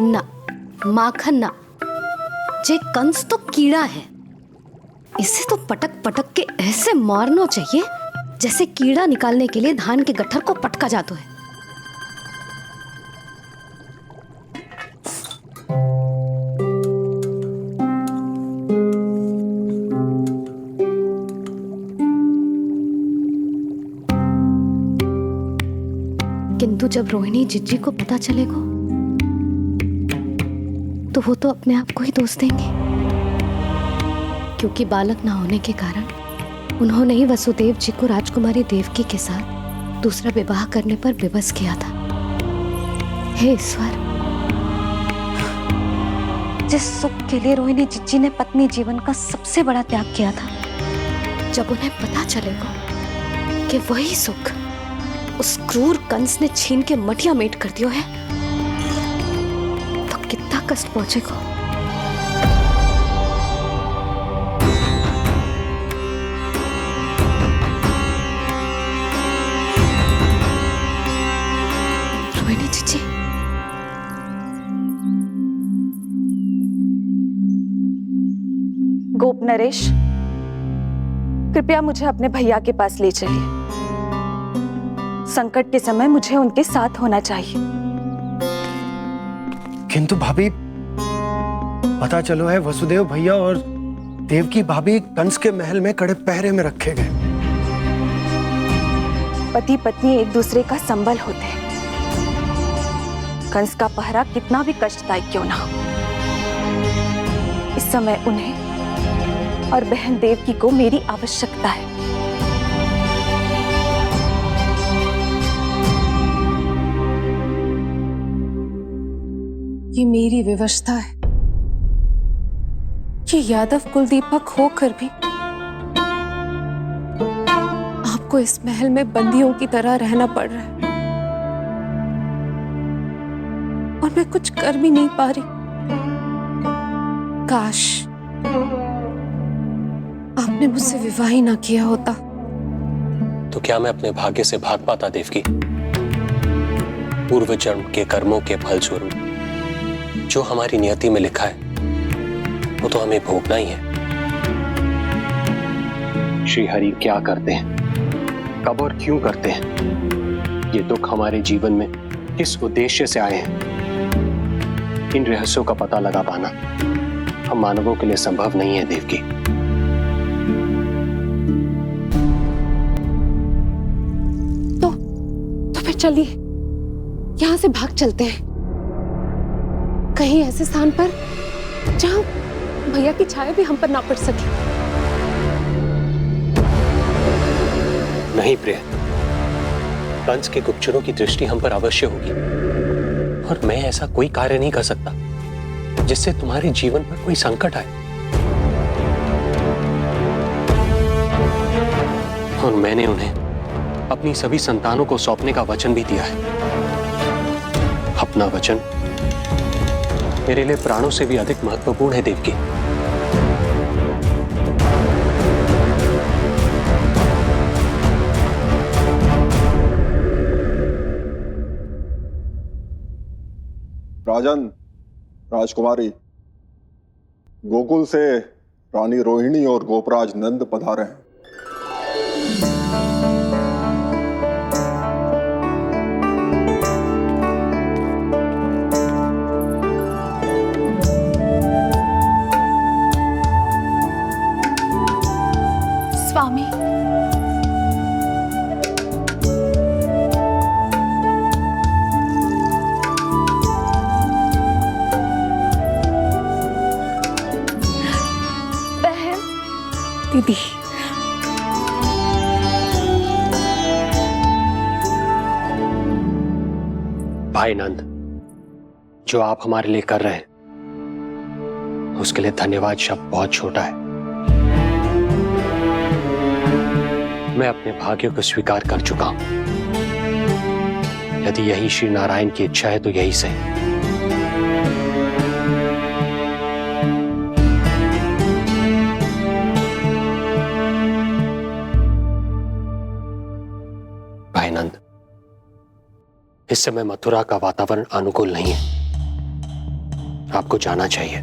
ना, माखन ना, जे कंस तो कीड़ा है, इसे तो पटक पटक के ऐसे मारना चाहिए जैसे कीड़ा निकालने के लिए धान के गट्ठर को पटका जाता है। किंतु जब रोहिणी जिज्जी को पता चलेगा तो वो तो अपने आप को ही दोष देंगे, क्योंकि बालक ना होने के कारण उन्होंने ही वसुदेव जी को राजकुमारी देवकी के साथ दूसरा विवाह करने पर विवश किया था। हे ईश्वर, जिस सुख के लिए रोहिणी जिज्जी ने पत्नी जीवन का सबसे बड़ा त्याग किया था, जब उन्हें पता चलेगा कि वही सुख उस क्रूर कंस ने छीन के मटिया मेट कर दिया है, तो कितना कष्ट पहुंचेगा। रोहिणी जीजी, गोप नरेश, कृपया मुझे अपने भैया के पास ले चलिए। संकट के समय मुझे उनके साथ होना चाहिए। किंतु भाभी, पता चलो है वसुदेव भैया और देवकी भाभी कंस के महल में कड़े पहरे में रखे गए। पति पत्नी एक दूसरे का संबल होते हैं। कंस का पहरा कितना भी कष्टदायक क्यों ना हो, इस समय उन्हें और बहन देवकी को मेरी आवश्यकता है। ये मेरी विवशता है कि यादव कुलदीपक होकर भी आपको इस महल में बंदियों की तरह रहना पड़ रहा है, और मैं कुछ कर भी नहीं पा रही। काश आपने मुझसे विवाह ही ना किया होता। तो क्या मैं अपने भाग्य से भाग पाता देवकी? पूर्व जन्म के कर्मों के फलस्वरूप जो हमारी नियति में लिखा है वो तो हमें भोगना ही है। श्री हरि क्या करते हैं, कब और क्यों करते हैं, ये दुख हमारे जीवन में किस उद्देश्य से आए हैं, इन रहस्यों का पता लगा पाना हम मानवों के लिए संभव नहीं है देवकी। तो फिर चलिए यहां से भाग चलते हैं, कहीं ऐसे स्थान पर जहां भैया की छाया भी हम पर ना पड़ सके। नहीं प्रिय, कंस के गुप्तचरों की दृष्टि हम पर अवश्य होगी, और मैं ऐसा कोई कार्य नहीं कर सकता जिससे तुम्हारे जीवन पर कोई संकट आए। और मैंने उन्हें अपनी सभी संतानों को सौंपने का वचन भी दिया है। अपना वचन मेरे लिए प्राणों से भी अधिक महत्वपूर्ण है देवकी। राजन, राजकुमारी, गोकुल से रानी रोहिणी और गोपराज नंद पधारे हैं। स्वामी, बहन, दीदी, भाई नंद, जो आप हमारे लिए कर रहे हैं उसके लिए धन्यवाद शब्द बहुत छोटा है। मैं अपने भाग्य को स्वीकार कर चुका हूं। यदि यही श्री नारायण की इच्छा है तो यही सही। भाई नंद, इस समय मथुरा का वातावरण अनुकूल नहीं है, आपको जाना चाहिए।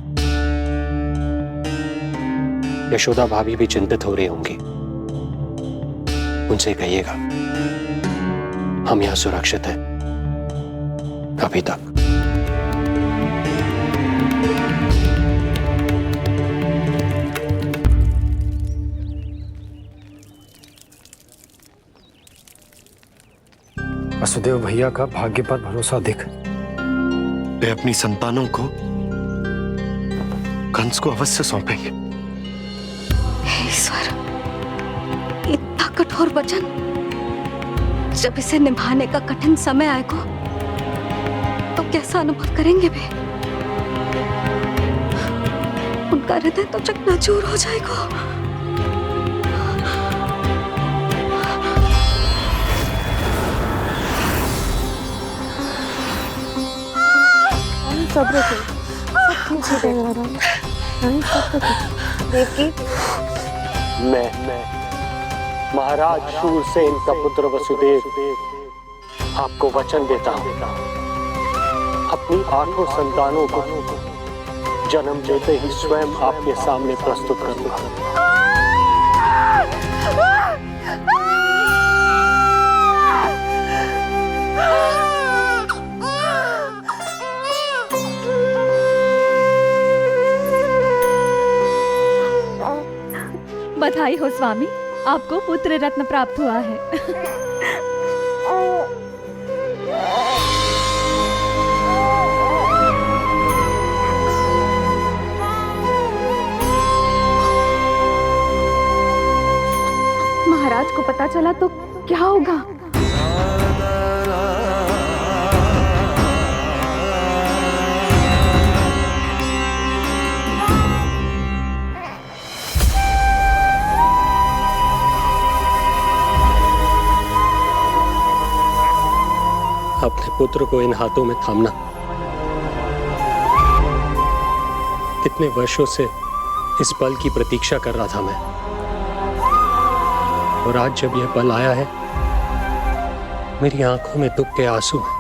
यशोदा भाभी भी चिंतित हो रही होंगी, उनसे कहिएगा हम यहां सुरक्षित हैं अभी तक। वसुदेव भैया का भाग्य पर भरोसा देख वे अपनी संतानों को कंस को अवश्य सौंपेंगे। ईश्वर, इतना कठोर वचन, जब इसे निभाने का कठिन समय आएगा तो कैसा अनुभव करेंगे वे? उनका हृदय तो चकनाचूर हो जाएगा। सब्र से सब ठीक हो जाएगा। देवकी, मैं महाराज शूरसेन का पुत्र वसुदेव आपको वचन देता हूं, अपनी 8 संतानों को जन्म देते ही स्वयं आपके सामने प्रस्तुत करूंगा। बधाई हो स्वामी, आपको पुत्र रत्न प्राप्त हुआ है। महाराज को पता चला तो क्या होगा? अपने पुत्र को इन हाथों में थामना। कितने वर्षों से इस पल की प्रतीक्षा कर रहा था मैं, और आज जब यह पल आया है, मेरी आंखों में दुख के आंसू हैं।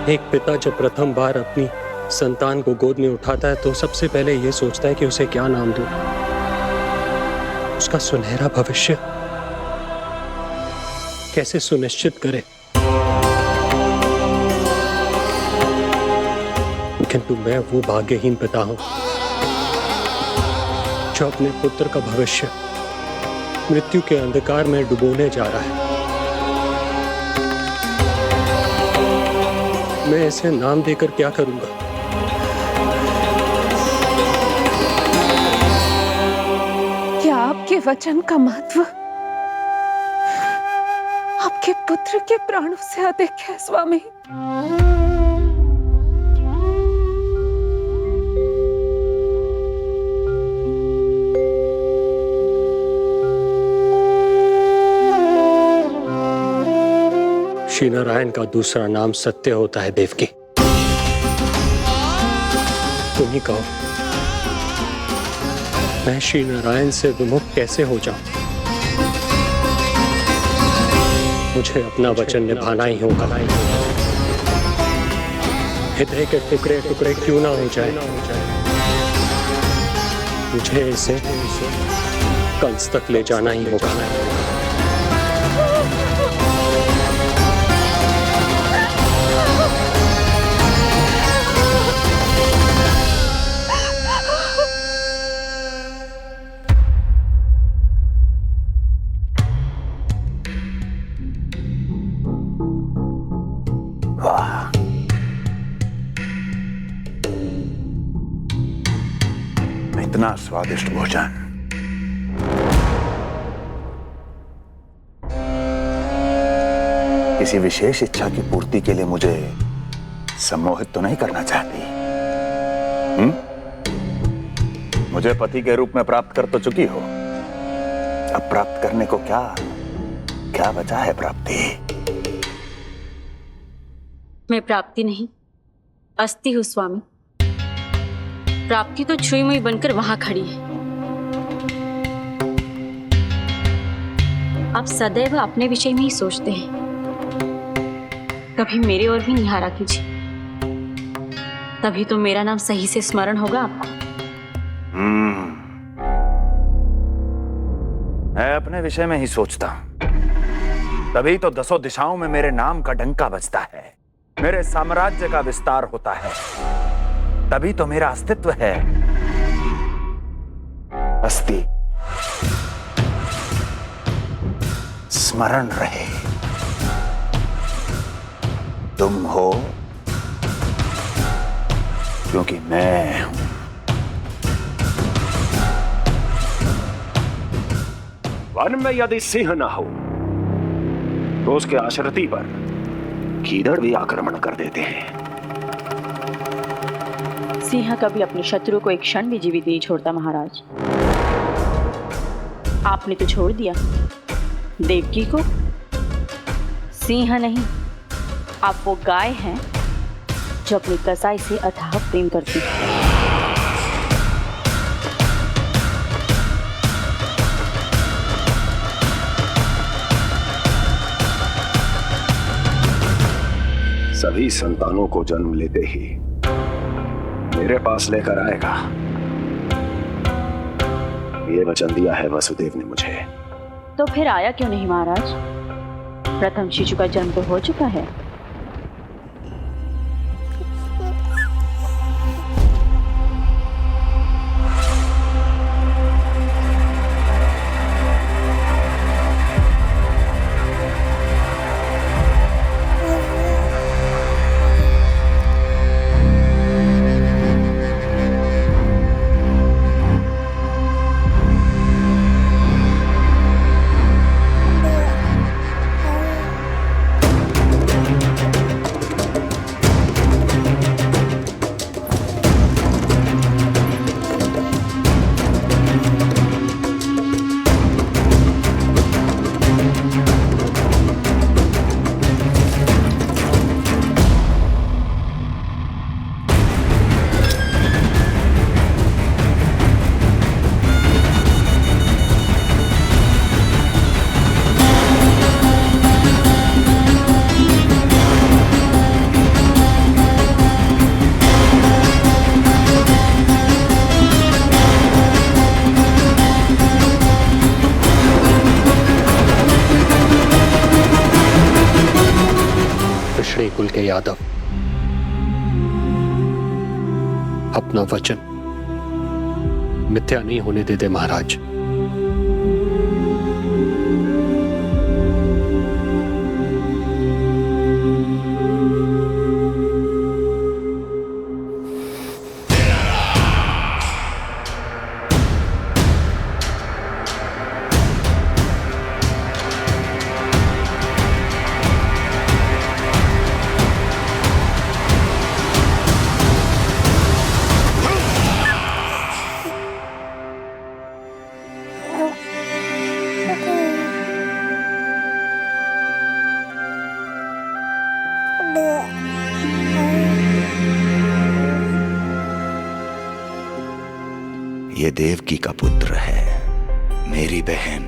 एक पिता जब प्रथम बार अपनी संतान को गोद में उठाता है तो सबसे पहले यह सोचता है कि उसे क्या नाम दूं, उसका सुनहरा भविष्य कैसे सुनिश्चित करे। किंतु मैं वो भाग्यहीन पिता हूं जो अपने पुत्र का भविष्य मृत्यु के अंधकार में डुबोने जा रहा है। मैं इसे नाम देकर क्या करूंगा? क्या आपके वचन का महत्व आपके पुत्र के प्राणों से अधिक है स्वामी? श्री नारायण का दूसरा नाम सत्य होता है देवकी। तुम ही कहो, मैं श्री नारायण से विमुख कैसे हो जाऊं? मुझे अपना वचन निभाना ही होगा। हृदय के टुकड़े टुकड़े क्यों ना हो जाए, मुझे इसे कंस तक ले जाना ही होगा। इतना स्वादिष्ट भोजन किसी विशेष इच्छा की पूर्ति के लिए मुझे सम्मोहित तो नहीं करना चाहती? मुझे पति के रूप में प्राप्त कर तो चुकी हो, अब प्राप्त करने को क्या क्या बचा है प्राप्ति? मैं प्राप्ति नहीं, अस्थि हूँ स्वामी। प्राप्ति तो छुई मुई बनकर वहां खड़ी है। आप सदैव अपने विषय में ही सोचते हैं, कभी मेरे ओर भी निहारा कीजिए, तभी तो मेरा नाम सही से स्मरण होगा आपको। मैं अपने विषय में ही सोचता हूं, तभी तो दसों दिशाओं में मेरे नाम का डंका बजता है, मेरे साम्राज्य का विस्तार होता है, तभी तो मेरा अस्तित्व है। अस्थि स्मरण रहे, तुम हो क्योंकि मैं हूं। वन में यदि सिंह न हो तो उसके आश्रिति पर गीदड़ भी आक्रमण कर देते हैं। सिंह कभी अपने शत्रु को एक क्षण भी जीवित नहीं छोड़ता महाराज। आपने तो छोड़ दिया देवकी को। सिंह नहीं, आप वो गाय हैं जो अपनी कसाई से अथाह प्रेम करती है। सभी संतानों को जन्म लेते ही मेरे पास लेकर आएगा, ये वचन दिया है वसुदेव ने मुझे। तो फिर आया क्यों नहीं महाराज? प्रथम शिशु का जन्म तो हो चुका है। कुल के यादव अपना वचन मिथ्या नहीं होने देते महाराज। ये देवकी का पुत्र है, मेरी बहन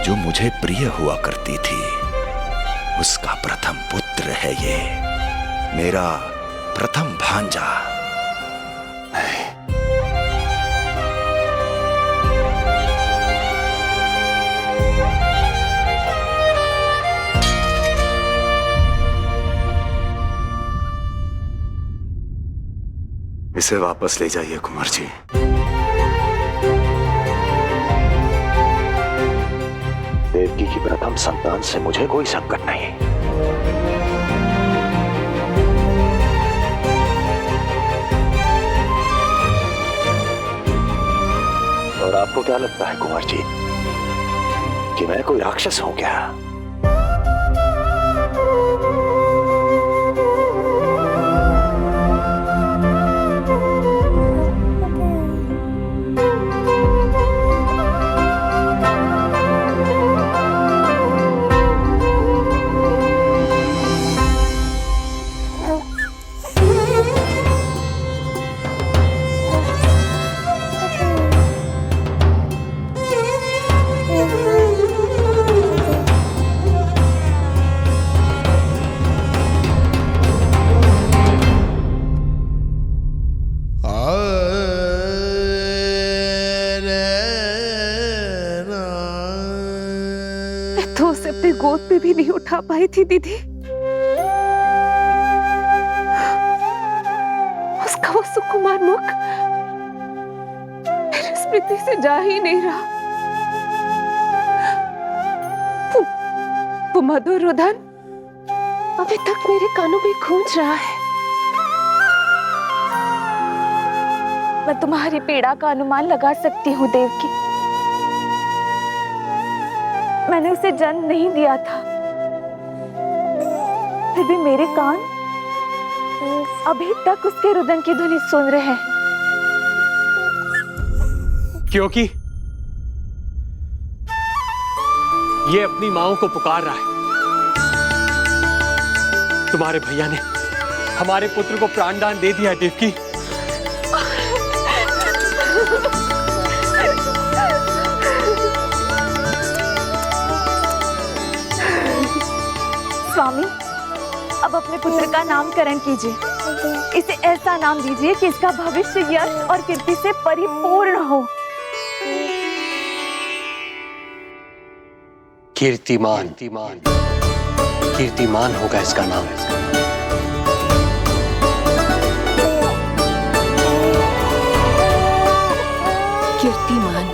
जो मुझे प्रिय हुआ करती थी, उसका प्रथम पुत्र है ये, मेरा प्रथम भांजा। इसे वापस ले जाइए कुंवर जी। देवकी की प्रथम संतान से मुझे कोई संकट नहीं। और आपको क्या लगता है कुंवर जी कि मैं कोई राक्षस हूं क्या? पे भी नहीं उठा पाई थी दीदी। उसका वो सुकुमार मुख मेरी स्मृति से जा ही नहीं रहा। वो मधुर रुदन अभी तक मेरे कानों में गूंज रहा है। मैं तुम्हारी पीड़ा का अनुमान लगा सकती हूँ देवकी। मैंने उसे जन्म नहीं दिया था, फिर भी मेरे कान अभी तक उसके रुदन की ध्वनि सुन रहे हैं। क्योंकि ये अपनी माओ को पुकार रहा है। तुम्हारे भैया ने हमारे पुत्र को प्राणदान दे दिया देवकी। स्वामी, अब अपने पुत्र का नामकरण कीजिए। इसे ऐसा नाम दीजिए कि इसका भविष्य यश और कीर्ति से परिपूर्ण हो। कीर्तिमान कीर्तिमान होगा इसका नाम। कीर्तिमान।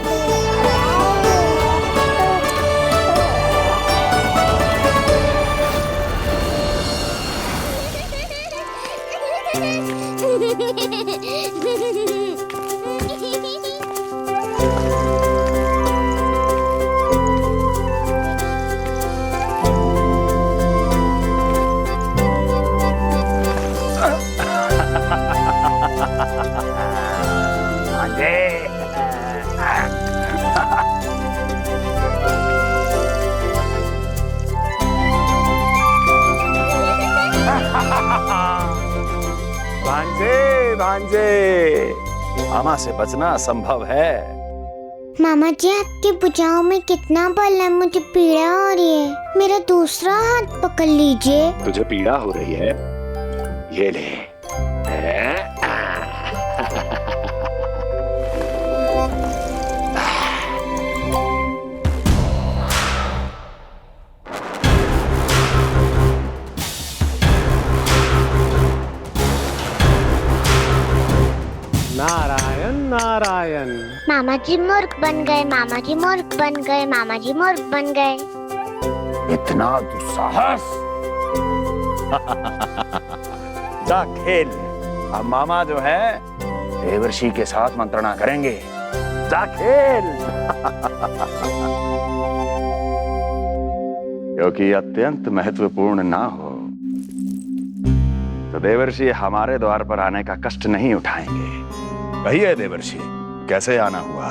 भांजे भांजे, मामा से बचना असंभव है। मामा जी, आपकी भुजाओं में कितना बल है, मुझे पीड़ा हो रही है। मेरा दूसरा हाथ पकड़ लीजिए। तुझे पीड़ा हो रही है? ये ले। नारायण नारायण। मामा जी मूर्ख बन गए, मामा जी मूर्ख बन गए, मामा जी मूर्ख बन गए। इतना दुस्साहस। जा खेल। अब मामा जो है देवर्षि के साथ मंत्रणा करेंगे। जा खेल। क्योंकि अत्यंत महत्वपूर्ण ना हो तो देवर्षि हमारे द्वार पर आने का कष्ट नहीं उठाएंगे। कहिए देवर्षि, कैसे आना हुआ?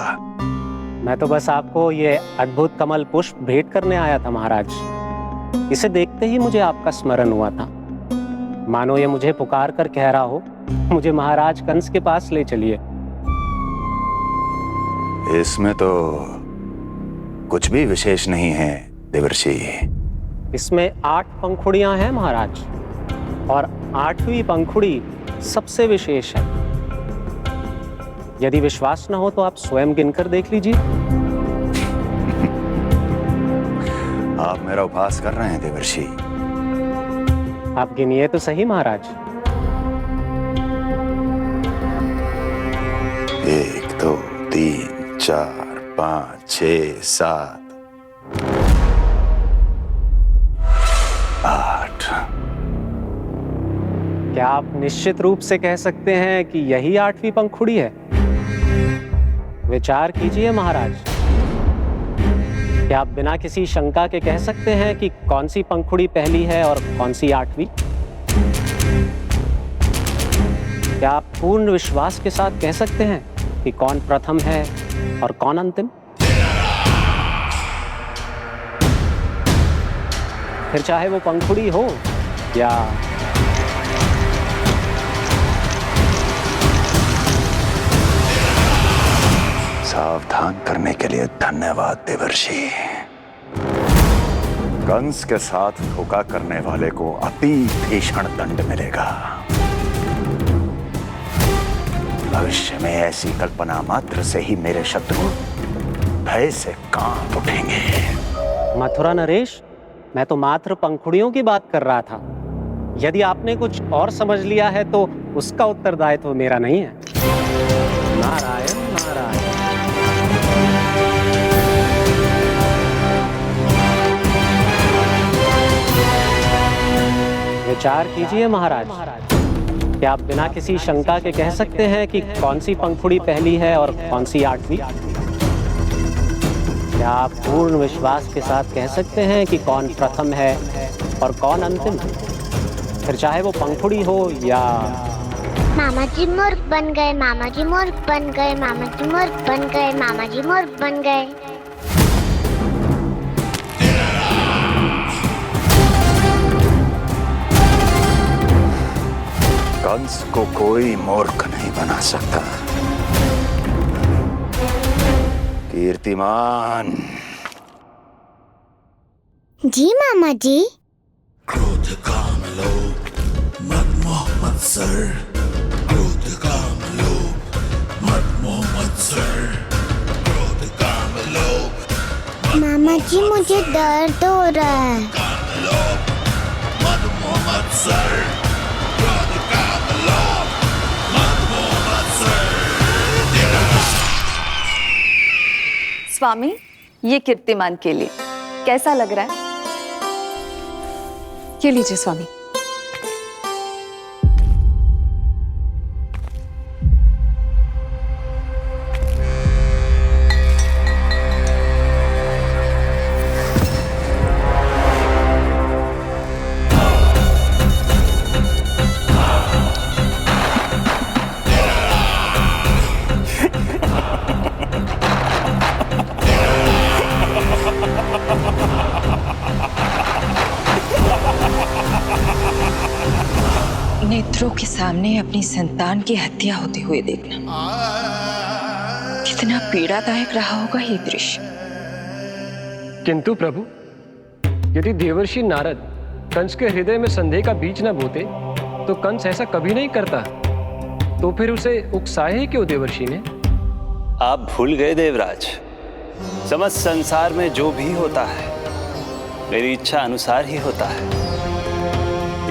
मैं तो बस आपको ये अद्भुत कमल पुष्प भेंट करने आया था महाराज। इसे देखते ही मुझे आपका स्मरण हुआ था। मानो ये मुझे पुकार कर कह रहा हो, मुझे महाराज कंस के पास ले चलिए। इसमें तो कुछ भी विशेष नहीं है देवर्षि। इसमें 8 पंखुड़ियां हैं महाराज, और 8वीं पंखुड़ी सबसे विशेष है। यदि विश्वास न हो तो आप स्वयं गिनकर देख लीजिए। आप मेरा उपहास कर रहे हैं देवर्षि। आप गिनिए तो सही महाराज। 1 2 3 4 5 6 7 8। क्या आप निश्चित रूप से कह सकते हैं कि यही 8वीं पंखुड़ी है? विचार कीजिए महाराज। क्या आप बिना किसी शंका के कह सकते हैं कि कौन सी पंखुड़ी पहली है और कौन सी 8वीं? क्या आप पूर्ण विश्वास के साथ कह सकते हैं कि कौन प्रथम है और कौन अंतिम? फिर चाहे वो पंखुड़ी हो या सावधान करने के लिए धन्यवाद देवर्षि। कंस के साथ धोखा करने वाले को अति भीषण दंड मिलेगा। भविष्य में ऐसी कल्पना मात्र से ही मेरे शत्रु भय से कांप उठेंगे। मथुरा नरेश, मैं तो मात्र पंखुड़ियों की बात कर रहा था। यदि आपने कुछ और समझ लिया है तो उसका उत्तरदायित्व मेरा नहीं है। नारायण नारायण। विचार कीजिए महाराज, क्या आप बिना किसी शंका के कह सकते हैं कि कौन सी पंखुड़ी पहली है और कौन सी आठवीं? क्या आप पूर्ण विश्वास के साथ कह सकते हैं कि कौन प्रथम है और कौन अंतिम? फिर चाहे वो पंखुड़ी हो या... मामा जी मूर्ख बन गए, मामा जी मूर्ख बन गए, मामा जी मूर्ख बन गए, मामा जी मूर्ख बन गए। कंस को कोई मूर्ख नहीं बना सकता। कीर्तिमान। जी मामा जी। क्रोध काम लोभ मद मोह मत्सर, क्रोध काम लोभ मद मोह मत्सर, क्रोध काम लोभ। मामा जी मुझे दर्द हो रहा है। काम लोभ मद मोह मत्सर, क्रोध काम लोभ मद मोह मत्सर। स्वामी, ये कीर्तिमान के लिए कैसा लग रहा है? ये लीजिए स्वामी। नेत्रों के सामने अपनी संतान की हत्या होते हुए देखना कितना पीड़ादायक रहा होगा ये दृश्य। किंतु प्रभु, यदि देवर्षि नारद कंस के हृदय में संदेह का बीज न बोते तो कंस ऐसा कभी नहीं करता। तो फिर उसे उकसाए ही क्यों देवर्षि ने? आप भूल गए देवराज, समस्त संसार में जो भी होता है मेरी इच्छा अनुसार ही होता है।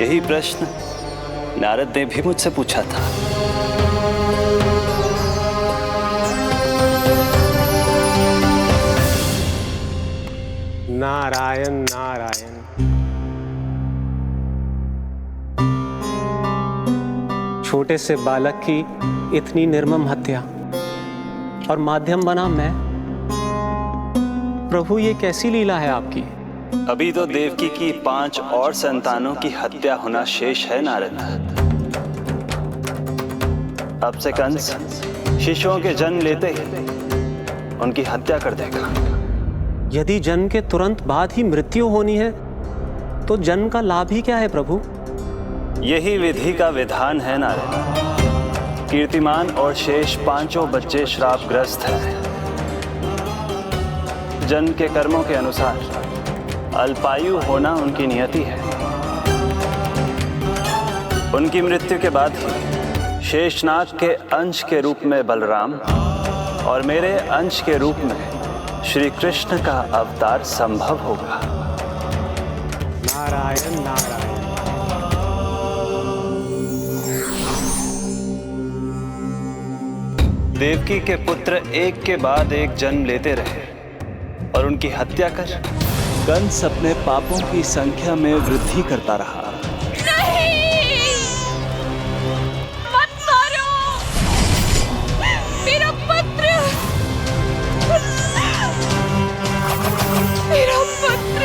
यही प्रश्न नारद ने भी मुझसे पूछा था। नारायण नारायण। छोटे से बालक की इतनी निर्मम हत्या और माध्यम बना मैं। प्रभु, ये कैसी लीला है आपकी? अभी तो देवकी की 5 और संतानों की हत्या होना शेष है नारद। अब से कंस शिशुओं के जन्म लेते ही उनकी हत्या कर देगा। यदि जन्म के तुरंत बाद ही मृत्यु होनी है तो जन्म का लाभ ही क्या है प्रभु? यही विधि का विधान है नारद। कीर्तिमान और शेष 5 बच्चे श्रापग्रस्त हैं। जन्म के कर्मों के अनुसार अल्पायु होना उनकी नियति है। उनकी मृत्यु के बाद ही शेषनाग के अंश के रूप में बलराम और मेरे अंश के रूप में श्री कृष्ण का अवतार संभव होगा। नारायण नारायण। देवकी के पुत्र एक के बाद एक जन्म लेते रहे और उनकी हत्या कर कंस अपने पापों की संख्या में वृद्धि करता रहा। नहीं! मत मारो! मेरा पुत्र! मेरा पुत्र!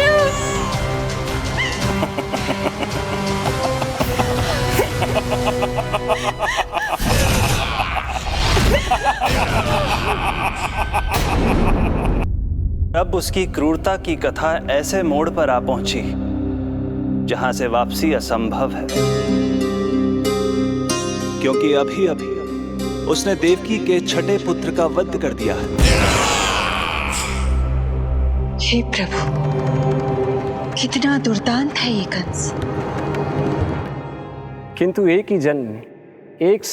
अब उसकी क्रूरता की कथा ऐसे मोड़ पर आ पहुंची जहां से वापसी असंभव है, क्योंकि अभी अभी उसने देवकी के छठे पुत्र का वध कर दिया है। हे प्रभु, कितना दुर्दांत है ये कंस। किंतु एक ही जन्म में एक